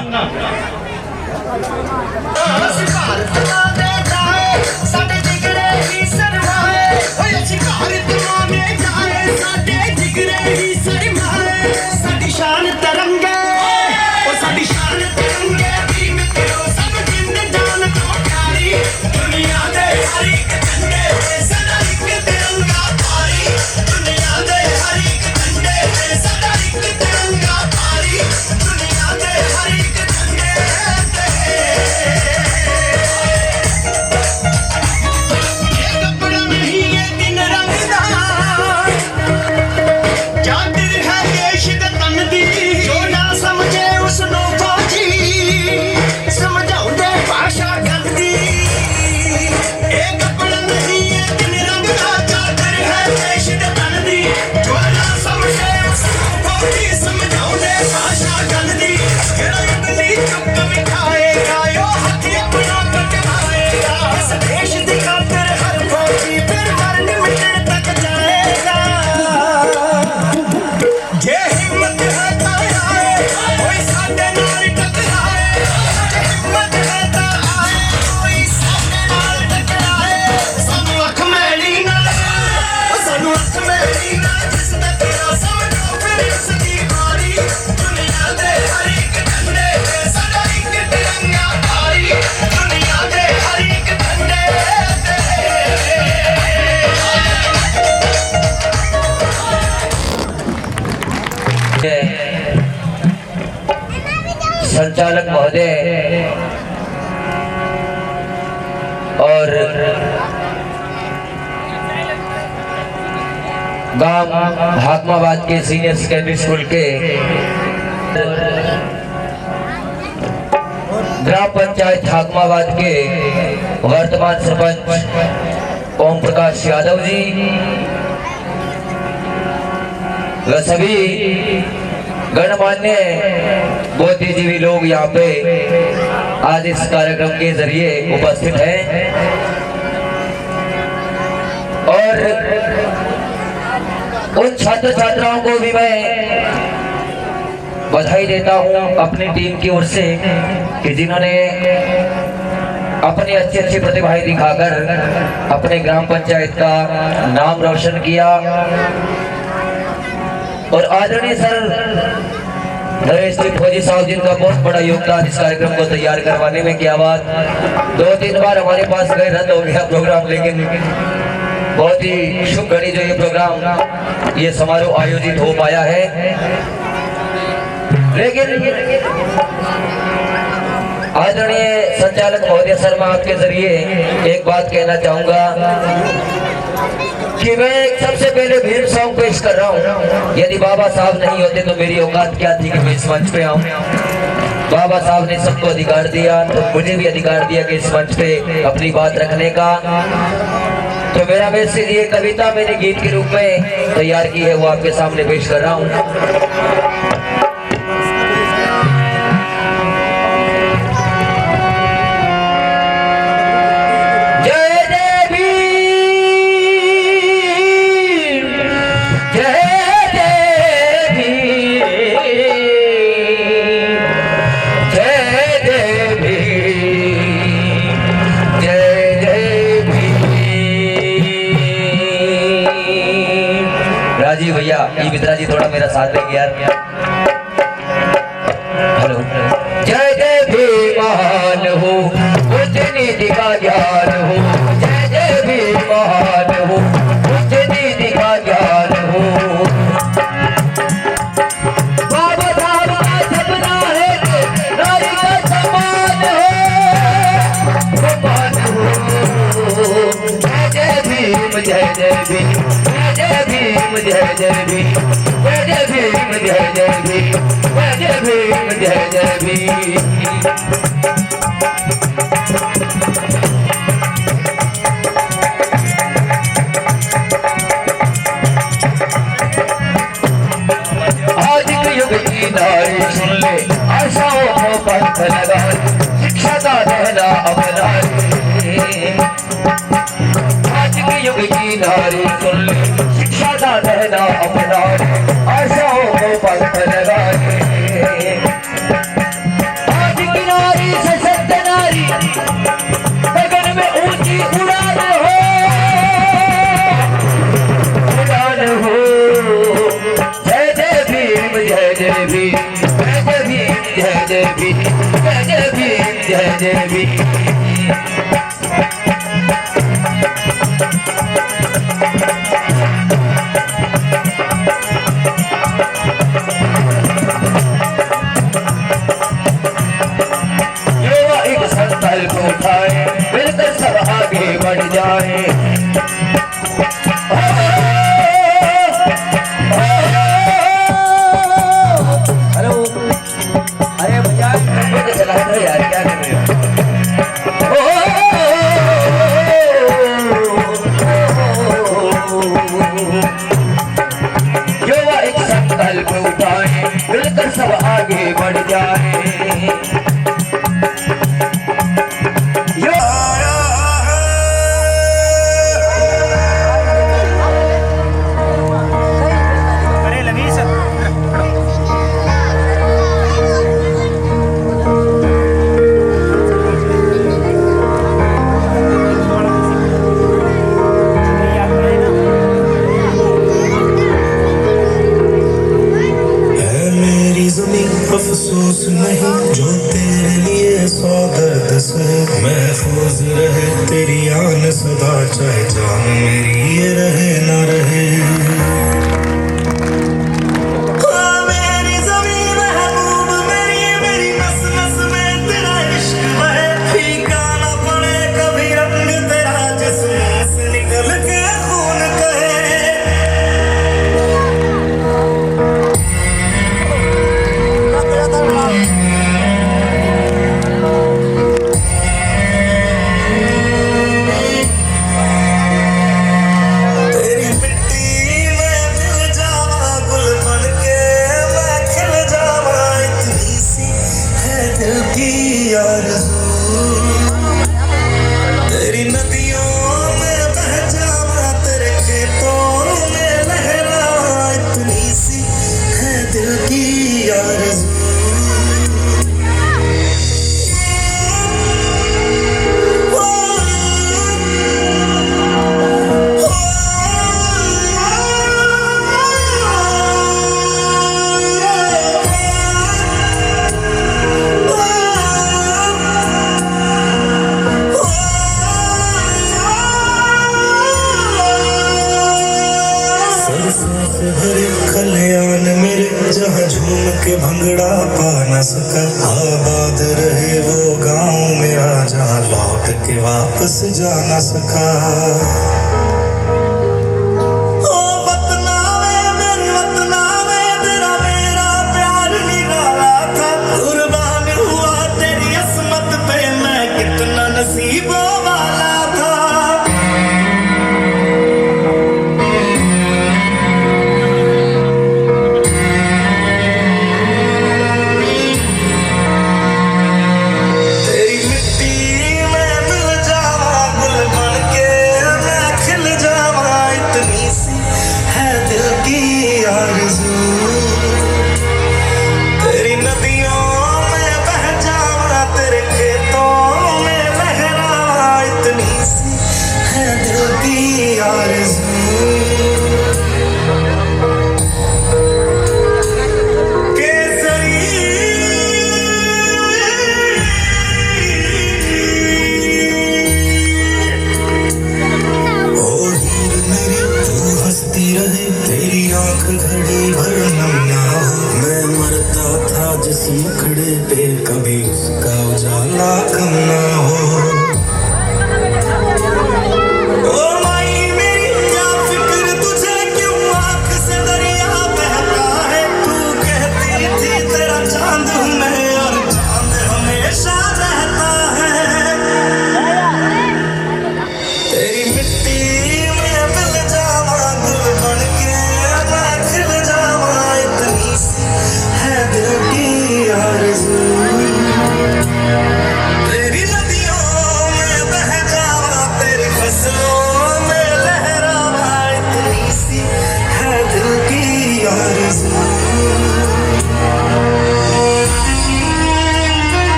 संचालक महोदय और गांव हाकमाबाद के सीनियर सेकेंडरी स्कूल के ग्राम पंचायत हाकमाबाद के वर्तमान सरपंच ओम प्रकाश यादव जी व सभी गणमान्य बुद्धिजीवी लोग यहाँ पे आज इस कार्यक्रम के जरिए उपस्थित हैं और उन छात्र छात्राओं को भी मैं बधाई देता हूँ अपनी टीम की ओर से कि जिन्होंने अपनी अच्छी अच्छी प्रतिभाएं दिखाकर अपने ग्राम पंचायत का नाम रोशन किया। और आदरणीय सर नरेश फौजी साहब जिनका बहुत बड़ा योगदान इस कार्यक्रम को तैयार करवाने में। क्या बात, 2-3 बार हमारे पास गए, रद्द हो गया प्रोग्राम, लेकिन बहुत ही शुभ घड़ी जो ये प्रोग्राम ये समारोह आयोजित हो पाया है। लेकिन आदरणीय संचालक महोदय सर, मैं आपके जरिए एक बात कहना चाहूंगा कि मैं एक सबसे पहले भीम सॉन्ग पेश कर रहा हूँ। यदि बाबा साहब नहीं होते तो मेरी औकात क्या थी कि मैं इस मंच पे आऊँ। बाबा साहब ने सबको अधिकार दिया, तो मुझे भी अधिकार दिया कि इस मंच पे अपनी बात रखने का। तो मेरा मैसेज ये कविता मैंने गीत के रूप में तैयार की है, वो आपके सामने पेश कर रहा हूँ। हाँ जी भैया, ये मित्रा जी थोड़ा मेरा साथ देंगे यार। हेलो। जय जय भीमान हो, उच्च नीति का ज्ञान हो। जय जय भीमान हो, उच्च नीति का ज्ञान हो। बाबा साहब का सपना है नारी का सम्मान हो, सम्मान हो। जय जय भीम, जय जय भीम, जय भीम, जय जय भीम, जय जय भीम, जय जय भीम, जय जय भीम, जय जय भीम। आज के युग की नारी सुन ले, आशाओं को पंथ लगा, शिक्षा का रहना अपना। आज के युग की नारी सुन ले, शिक्षा का रहना अपना, आशाओं को पंथ लगा। आज की नारी सशक्त नारी, गगन में ऊंची उड़ान हो, उड़ान हो। जय जय भीम, जय जय भीम, जय जय भीम, जय जय भीम, जय जय भीम, जय जय भीम। युवा एक संकल्प उठाए, मिलकर सब आगे बढ़ जाए। हेलो, अरे भैया चला रहे यार, क्या कर रहे हो? युवा एक संकल्प उठाए, मिलकर सब आगे बढ़ जाए। अफसोस नहीं जो तेरे लिए सौ दर्द से महफूज रहे तेरी आन सदा, चाहे जान मेरी ये रहे ना रहे। खलियान मेरे जहाँ झूम के भंगड़ा पा न सका, आबाद रहे वो गाँव मेरा जहाँ लौट के वापस जा न सका।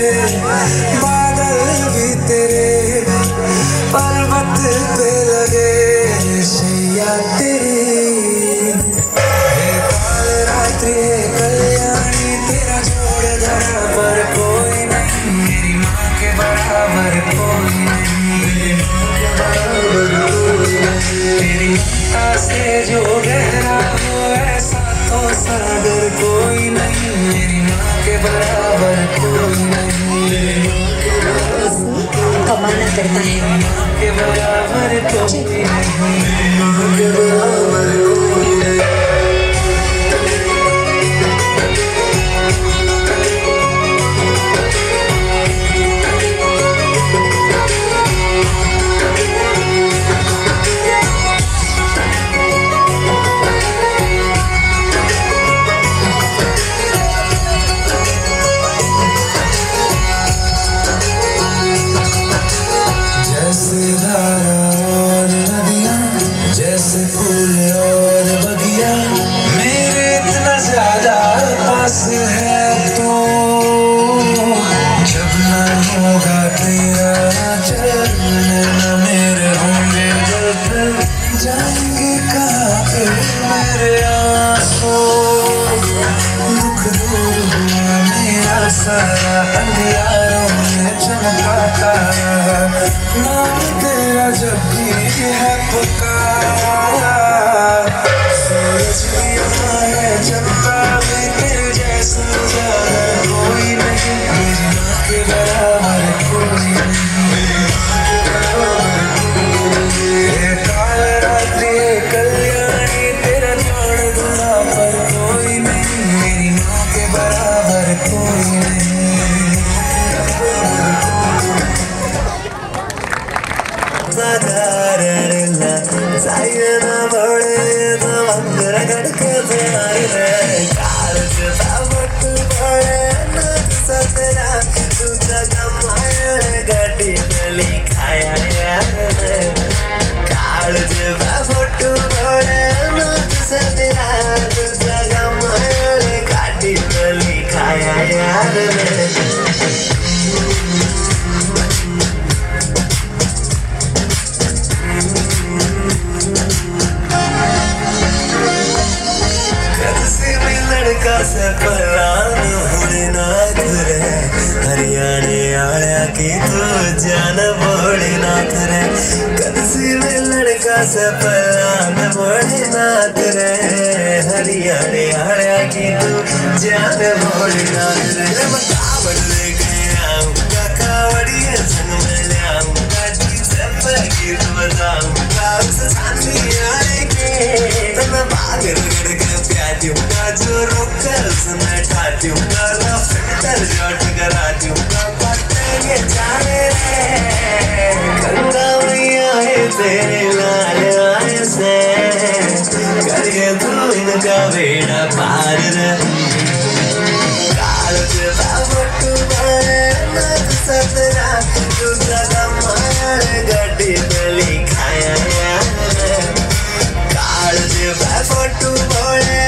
बादल भी तेरे पर्वत पे लगे शैया तेरी हे काल रात्रि है कल्याणी तेरा जोड़ धरा पर कोई नहीं मेरी माँ के बराबर कोई नहीं तेरी ममता से जो गहरा हो ऐसा तो सागर कोई नहीं मेरी माँ के बराबर कोई नहीं कमाना करता है माँ के बराबर कोई नहीं माँ के बराबर कोई नहीं जैसे धारा और नदियाँ जैसे फूल और बगिया मेरे इतना ज्यादा पास है तो जब ना होगा तेरा चरण न मेरे होंगे जब जाएंगे कहाँ पे मेरे आंसू दुख दूर हुआ मेरा सारा अंधियारों में चमका तारा नाम तेरा जब भी है पुकारा सूरज भी यहाँ है चलता भी तेरे जैसा ज्यादा कोई नहीं मेरी माँ के बराबर कोई नहीं ये काल रात्रि है कल्याणी तेरा जोड़ धरा पर कोई नहीं मेरी माँ के बराबर कोई नहीं साधारणला जायना बळे जवांगर गडकत आहे काळच सावट बळे नद सतरा तुझा कमायण गाडी गली खाया काळच सावट बळे नद सतरा तुझा कमायण गाडी गली खाया लड़का से पलान होने ना करे हरियाणे आया की तू जान बोले ना करे कदसी में लड़का से पलान बोले ना करे हरियाणे आया की तू जान बोले ना करे कावड़ लेके आऊंगा कावड़िया संग में ले आऊंगा जी सफर की बजाऊंगा साथी आएंगे तो मैं भागर गड़ दूंगा जो रोकर सुना ठा दूंगा ना फिल्टर जॉट करा दूंगा पटेंगे जाने रे गंगा मैया है तेरे लाल आए से करके तू इनका बेड़ा पार रे काल से बाबट बने नद सतरा दूसरा कमाया गड्डी गली खाया काल से बाबट बने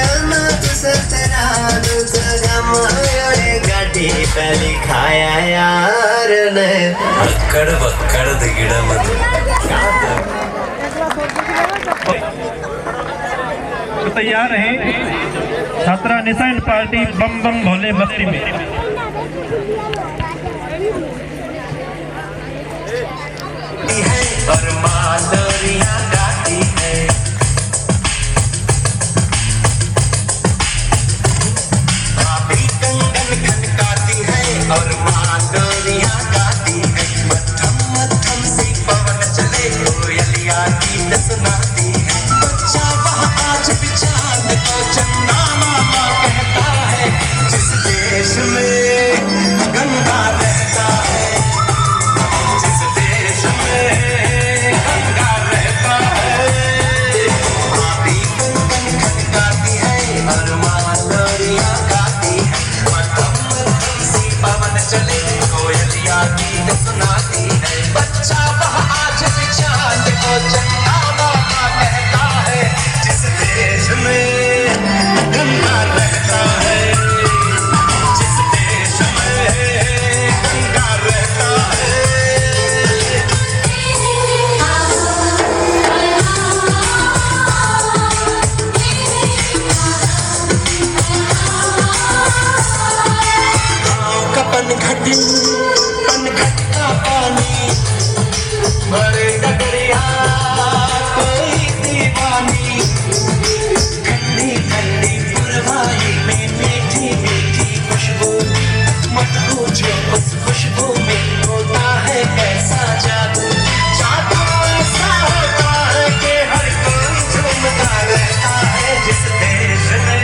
गाड़ी पहली खाया यार ने अक्कड़ बक्कड़ दिगड़ मत तो तैयार रहे छात्रा निशान पार्टी बम बम भोले बस्ती में और माधुरिया गाती है और माधुरिया गाती है मध्यम मध्यम सी पवन चले कोयलिया गीत सुनाती है बच्चा वहाँ आज भी चांद को चंदा मामा कहता है जिस देश में गंगा रहता है जिस देश में गंगा रहता है वहाँ भी कंकन खनकाती है और माधुरिया गाती है पवन चले कोयलिया गीत सुनाती है बच्चा वह आज भी चांद को चंदा मामा कहता है जिस देश में गंगा रहता है जिस देश में पनघट का पानी भरे डगरिया कोई दीवानी ठंडी ठंडी पुरवाई में मीठी मीठी खुशबू मत पूछो उस खुशबू में होता है कैसा जादू जादू ऐसा होता है कि हर कोई झूमता रहता है जिस देश में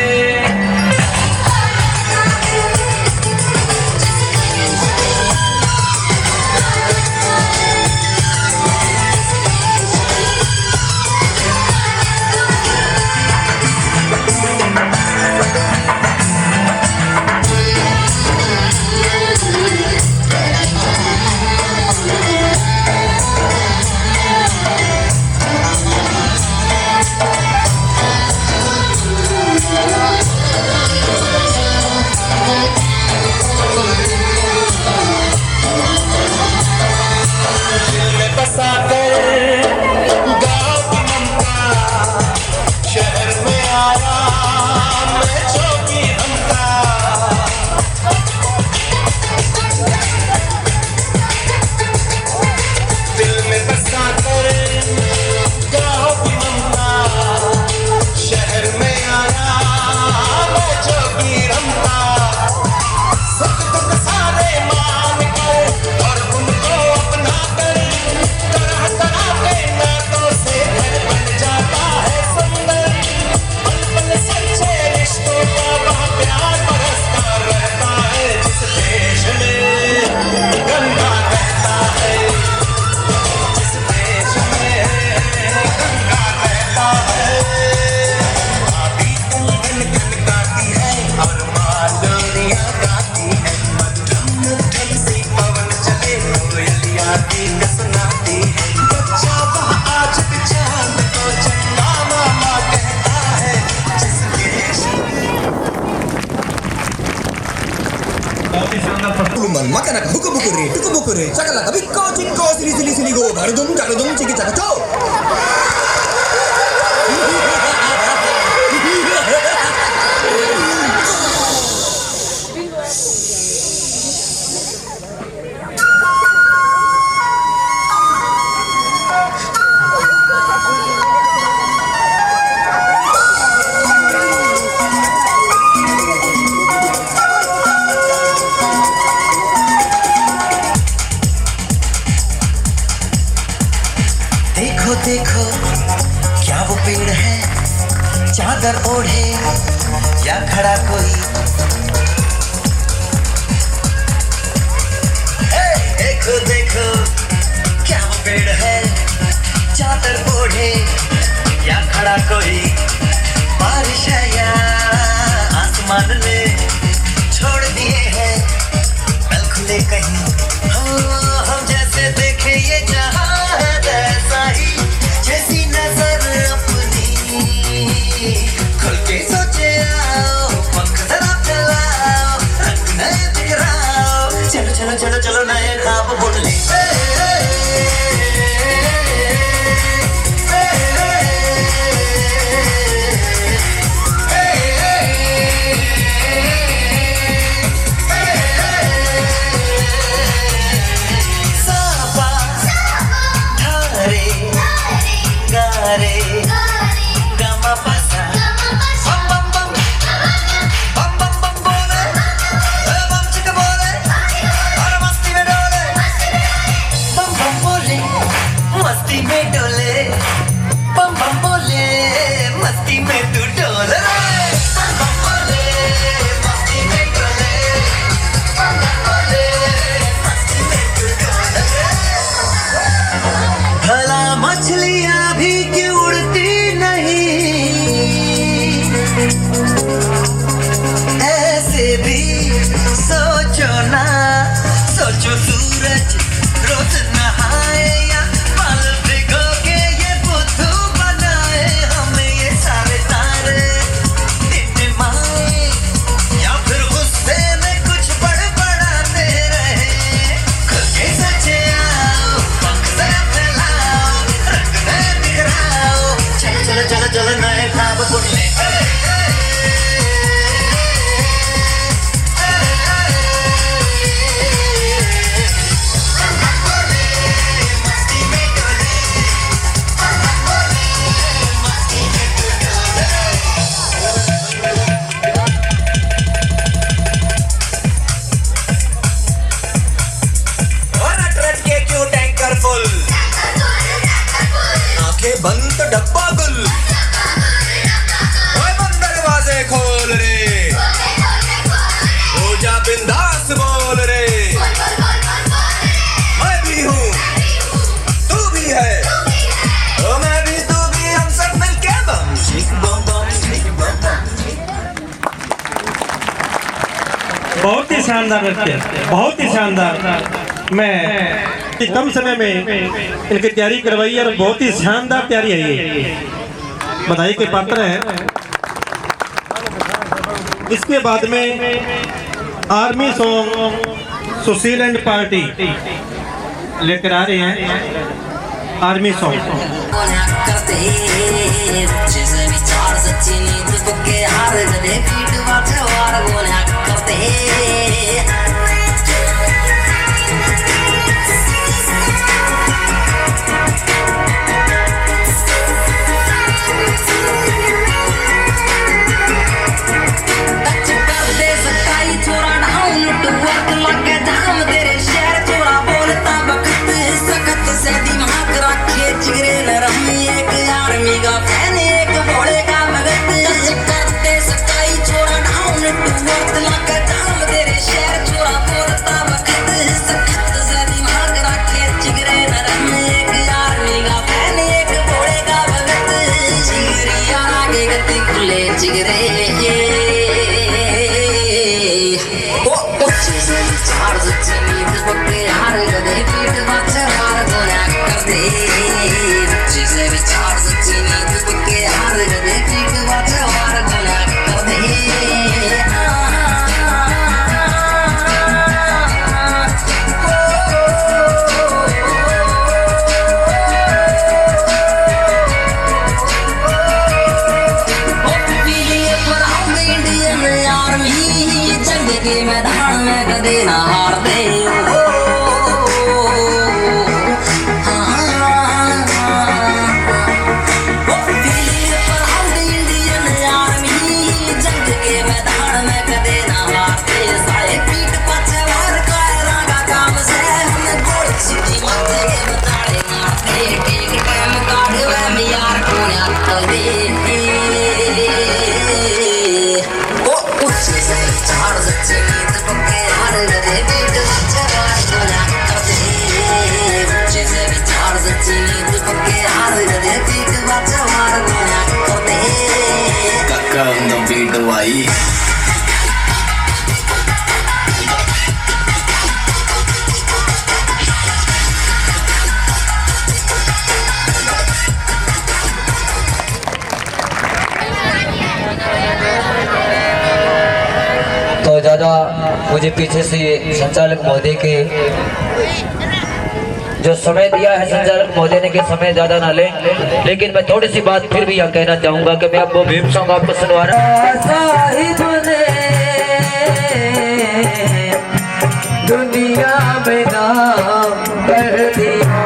Makanan buku-buku cakala tapi kau cinko sini go baru dong ciki cakato. देखो क्या वो पेड़ है चादर ओढ़े या खड़ा कोई देखो देखो क्या वो पेड़ है चादर ओढ़े या खड़ा कोई बारिश है या आसमान ने छोड़ दिए हैं नल खुले कहीं हम जैसे देखे ये जहां है वैसा ही जैसी नजर अपनी खुल के सोचे आओ पंख जरा फैलाओ रंग नए बिखराओ चलो चलो चलो चलो नए ख्वाब बुन ले डब्बा गुल ओए बंद दरवाजे खोल रे हो जा बिंदास बोल रे मैं भी हूँ तू भी है ओ मैं भी तू भी हम सब मिलके बम शिक बम बम शिक बम बम। बहुत ही शानदार नृत्य, बहुत ही शानदार। मैं कम समय में इनकी तैयारी करवाई और बहुत ही शानदार तैयारी है ये, बधाई के पात्र हैं। इसके बाद में army song Sushil and party लेकर आ रहे हैं। आर्मी सॉन्ग मैदान में कदे ना हार दे आई तो दादा मुझे पीछे से संचालक महोदय के जो समय दिया है, संचालक महोदय ने कि समय ज्यादा ना ले, लेकिन मैं थोड़ी सी बात फिर भी यहाँ कहना चाहूंगा कि मैं आपको भीम सॉन्ग आपको सुनवा रहा दुनिया में नाम कर दिया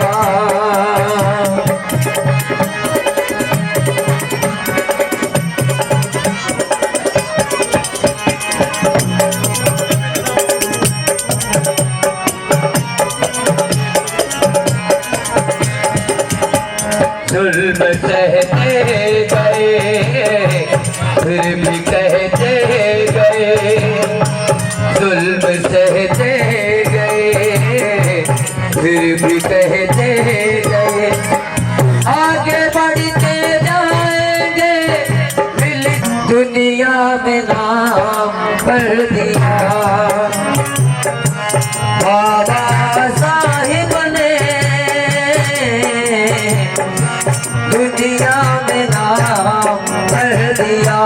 जुल्म सहते गए फिर भी कहते गए, जुल्म सहते गए फिर भी कहते गए, आगे बढ़ते जाएंगे मिल दुनिया में नाम कर दिया। बाबा साहिब ने दुनिया में नाम कर दिया।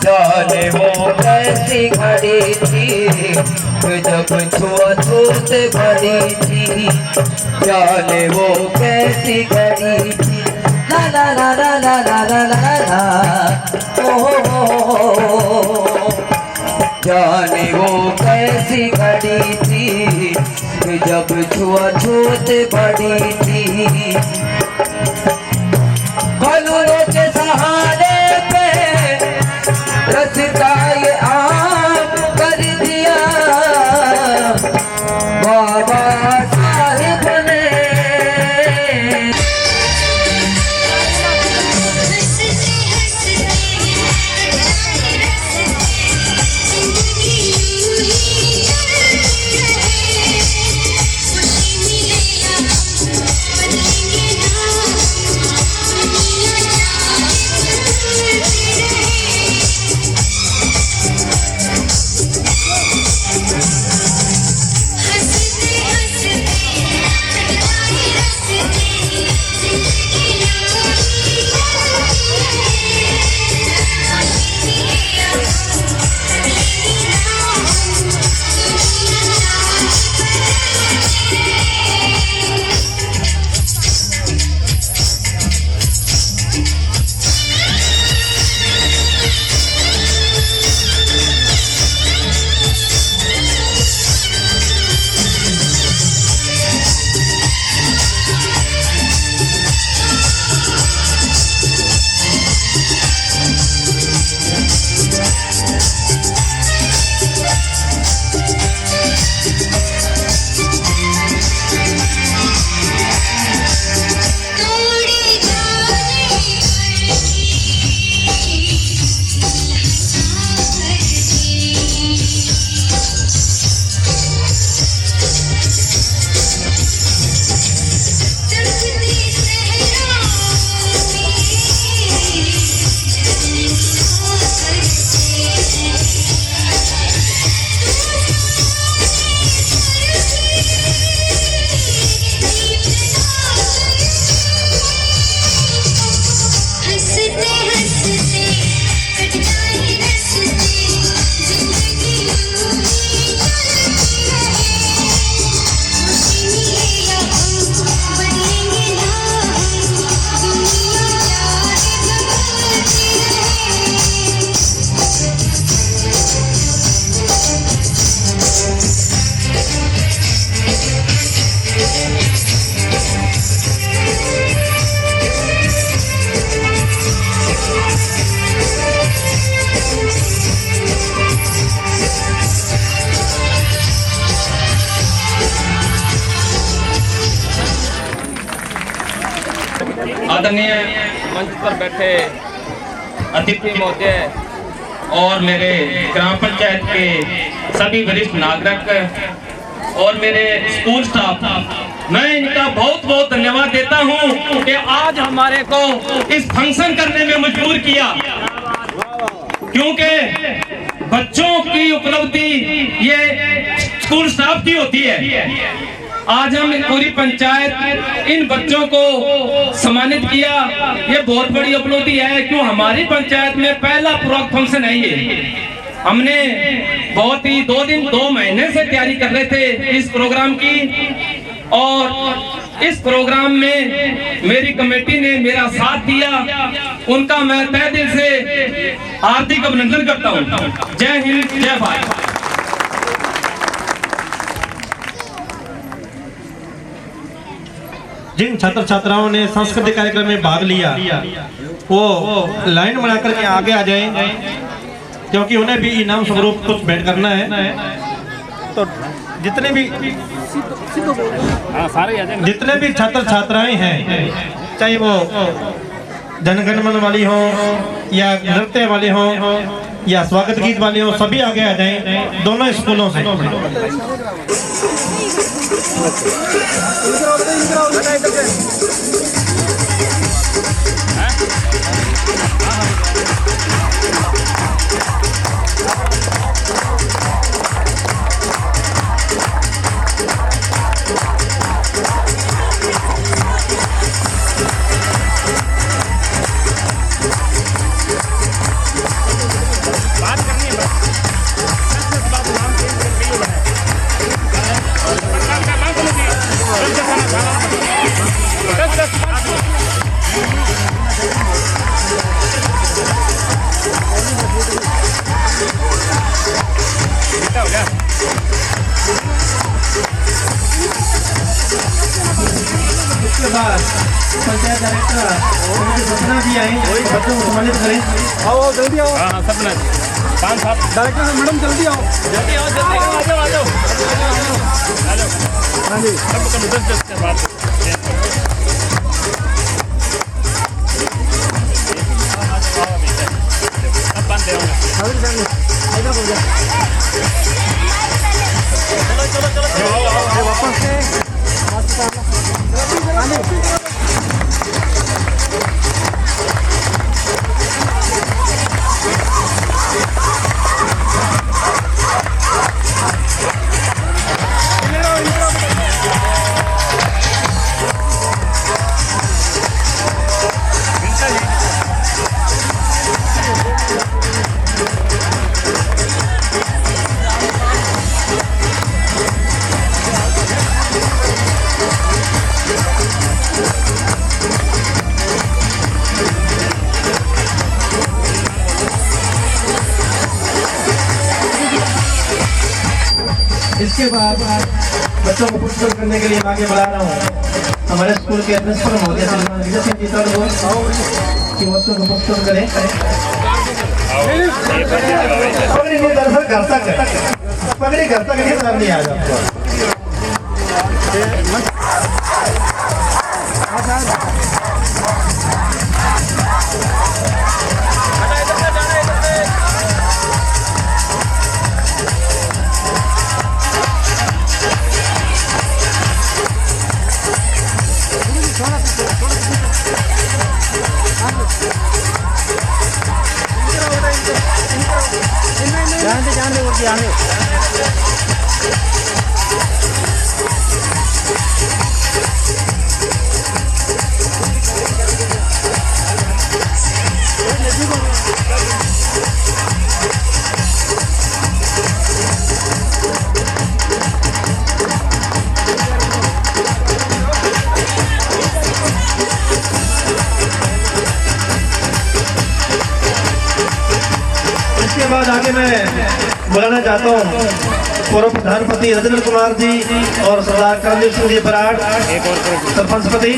जाने वो कैसी घड़ी थी जब छुआछूत भरी थी, जाने वो कैसी घड़ी थी ला ला ला ला ला ला ला ला ला ओ जाने वो कैसी घड़ी थी कि जब छुआछूत बड़ी थी, कानूनों के सहारे पे रस्ता ये आम कर दिया बाबा साहिब ने। आदरणीय मंच पर बैठे अतिथि महोदय और मेरे ग्राम पंचायत के सभी वरिष्ठ नागरिक और मेरे स्कूल स्टाफ, मैं इनका बहुत बहुत धन्यवाद देता हूं कि आज हमारे को इस फंक्शन करने में मजबूर किया, क्योंकि बच्चों की उपलब्धि ये स्कूल स्टाफ की होती है। आज हम पूरी पंचायत इन बच्चों को सम्मानित किया, ये बहुत बड़ी उपलब्धि है, क्यों हमारी पंचायत में पहला प्रोग्राम फंक्शन है ये। हमने बहुत ही 2 महीने से तैयारी कर रहे थे इस प्रोग्राम की, और इस प्रोग्राम में मेरी कमेटी ने मेरा साथ दिया, उनका मैं तहे दिल से हार्दिक अभिनंदन करता हूँ। जय हिंद, जय भारत। जिन छात्र छात्राओं ने सांस्कृतिक कार्यक्रम में भाग लिया वो लाइन बना करके आगे आ जाएं, क्योंकि उन्हें भी इनाम स्वरूप कुछ भेंट करना है। तो जितने भी छात्र छात्राएं हैं, चाहे वो जनगण मन वाली हो या नृत्य वाले हो या स्वागत गीत वाले हो, सभी आगे आ जाएं दोनों स्कूलों से। उसके बाद पंचायत डायरेक्टर सपना जी आए, बच्चों को सम्मानित करें। आओ जल्दी आओ। हाँ सपना जी 5-7 डायरेक्टर मैडम जल्दी आओ। जल्दी आओ जल्दी आओ, आ जाओ आ जाओ आ जाओ। हाँ जी सब 10 के बाद अब बंद है इधर हो जा। चलो वापस से इसके बाद बच्चों को पुरस्कृत करने के लिए मैं आगे बढ़ा रहा हूँ हमारे स्कूल के प्रिंसिपल महोदय श्रीमान विजय सिंह जी सर कि बच्चों को पुरस्कृत करें। पगड़ी नहीं दरअसल घर तक है, पगड़ी घर तक नहीं नहीं आ जाता। इसके बाद आगे मैं बुलाना चाहता हूँ पूर्व प्रधानपति रजनीश कुमार जी और सरदार करमजीत सिंह जी बराड़ सरपंचपति।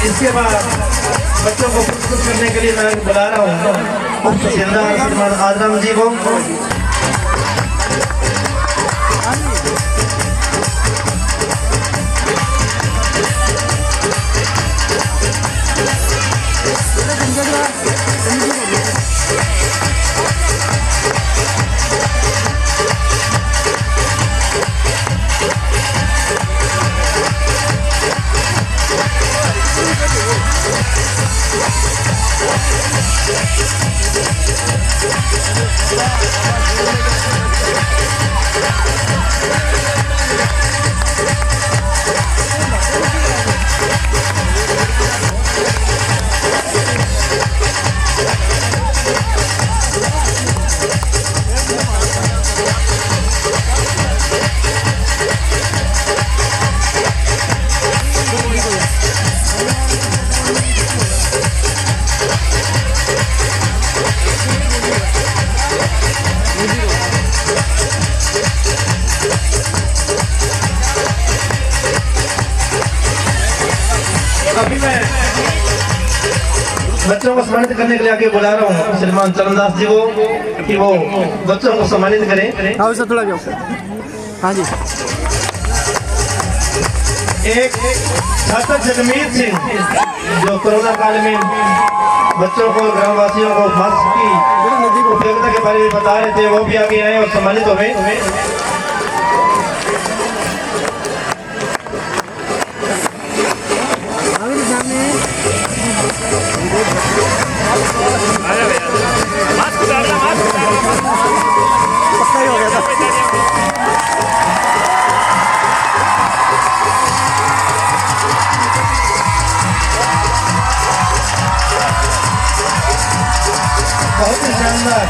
इसके बाद बच्चों को पुरस्कृत करने के लिए मैं बुला रहा हूँ उप तहसीलदार श्रीमान आजम जी को। बच्चों को सम्मानित करने के लिए आगे बुला रहा हूँ श्रीमान चरणदास जी को कि वो बच्चों को सम्मानित करें। आओ सर थोड़ा जाओ। हाँ जी। एक छात्र जगमीत सिंह जो कोरोना काल में बच्चों को ग्रामवासियों को मास्क की उपयोगिता के बारे में बता रहे थे, वो भी आगे आए और सम्मानित हुए। पक्का ही हो गया था। बहुत ही शानदार।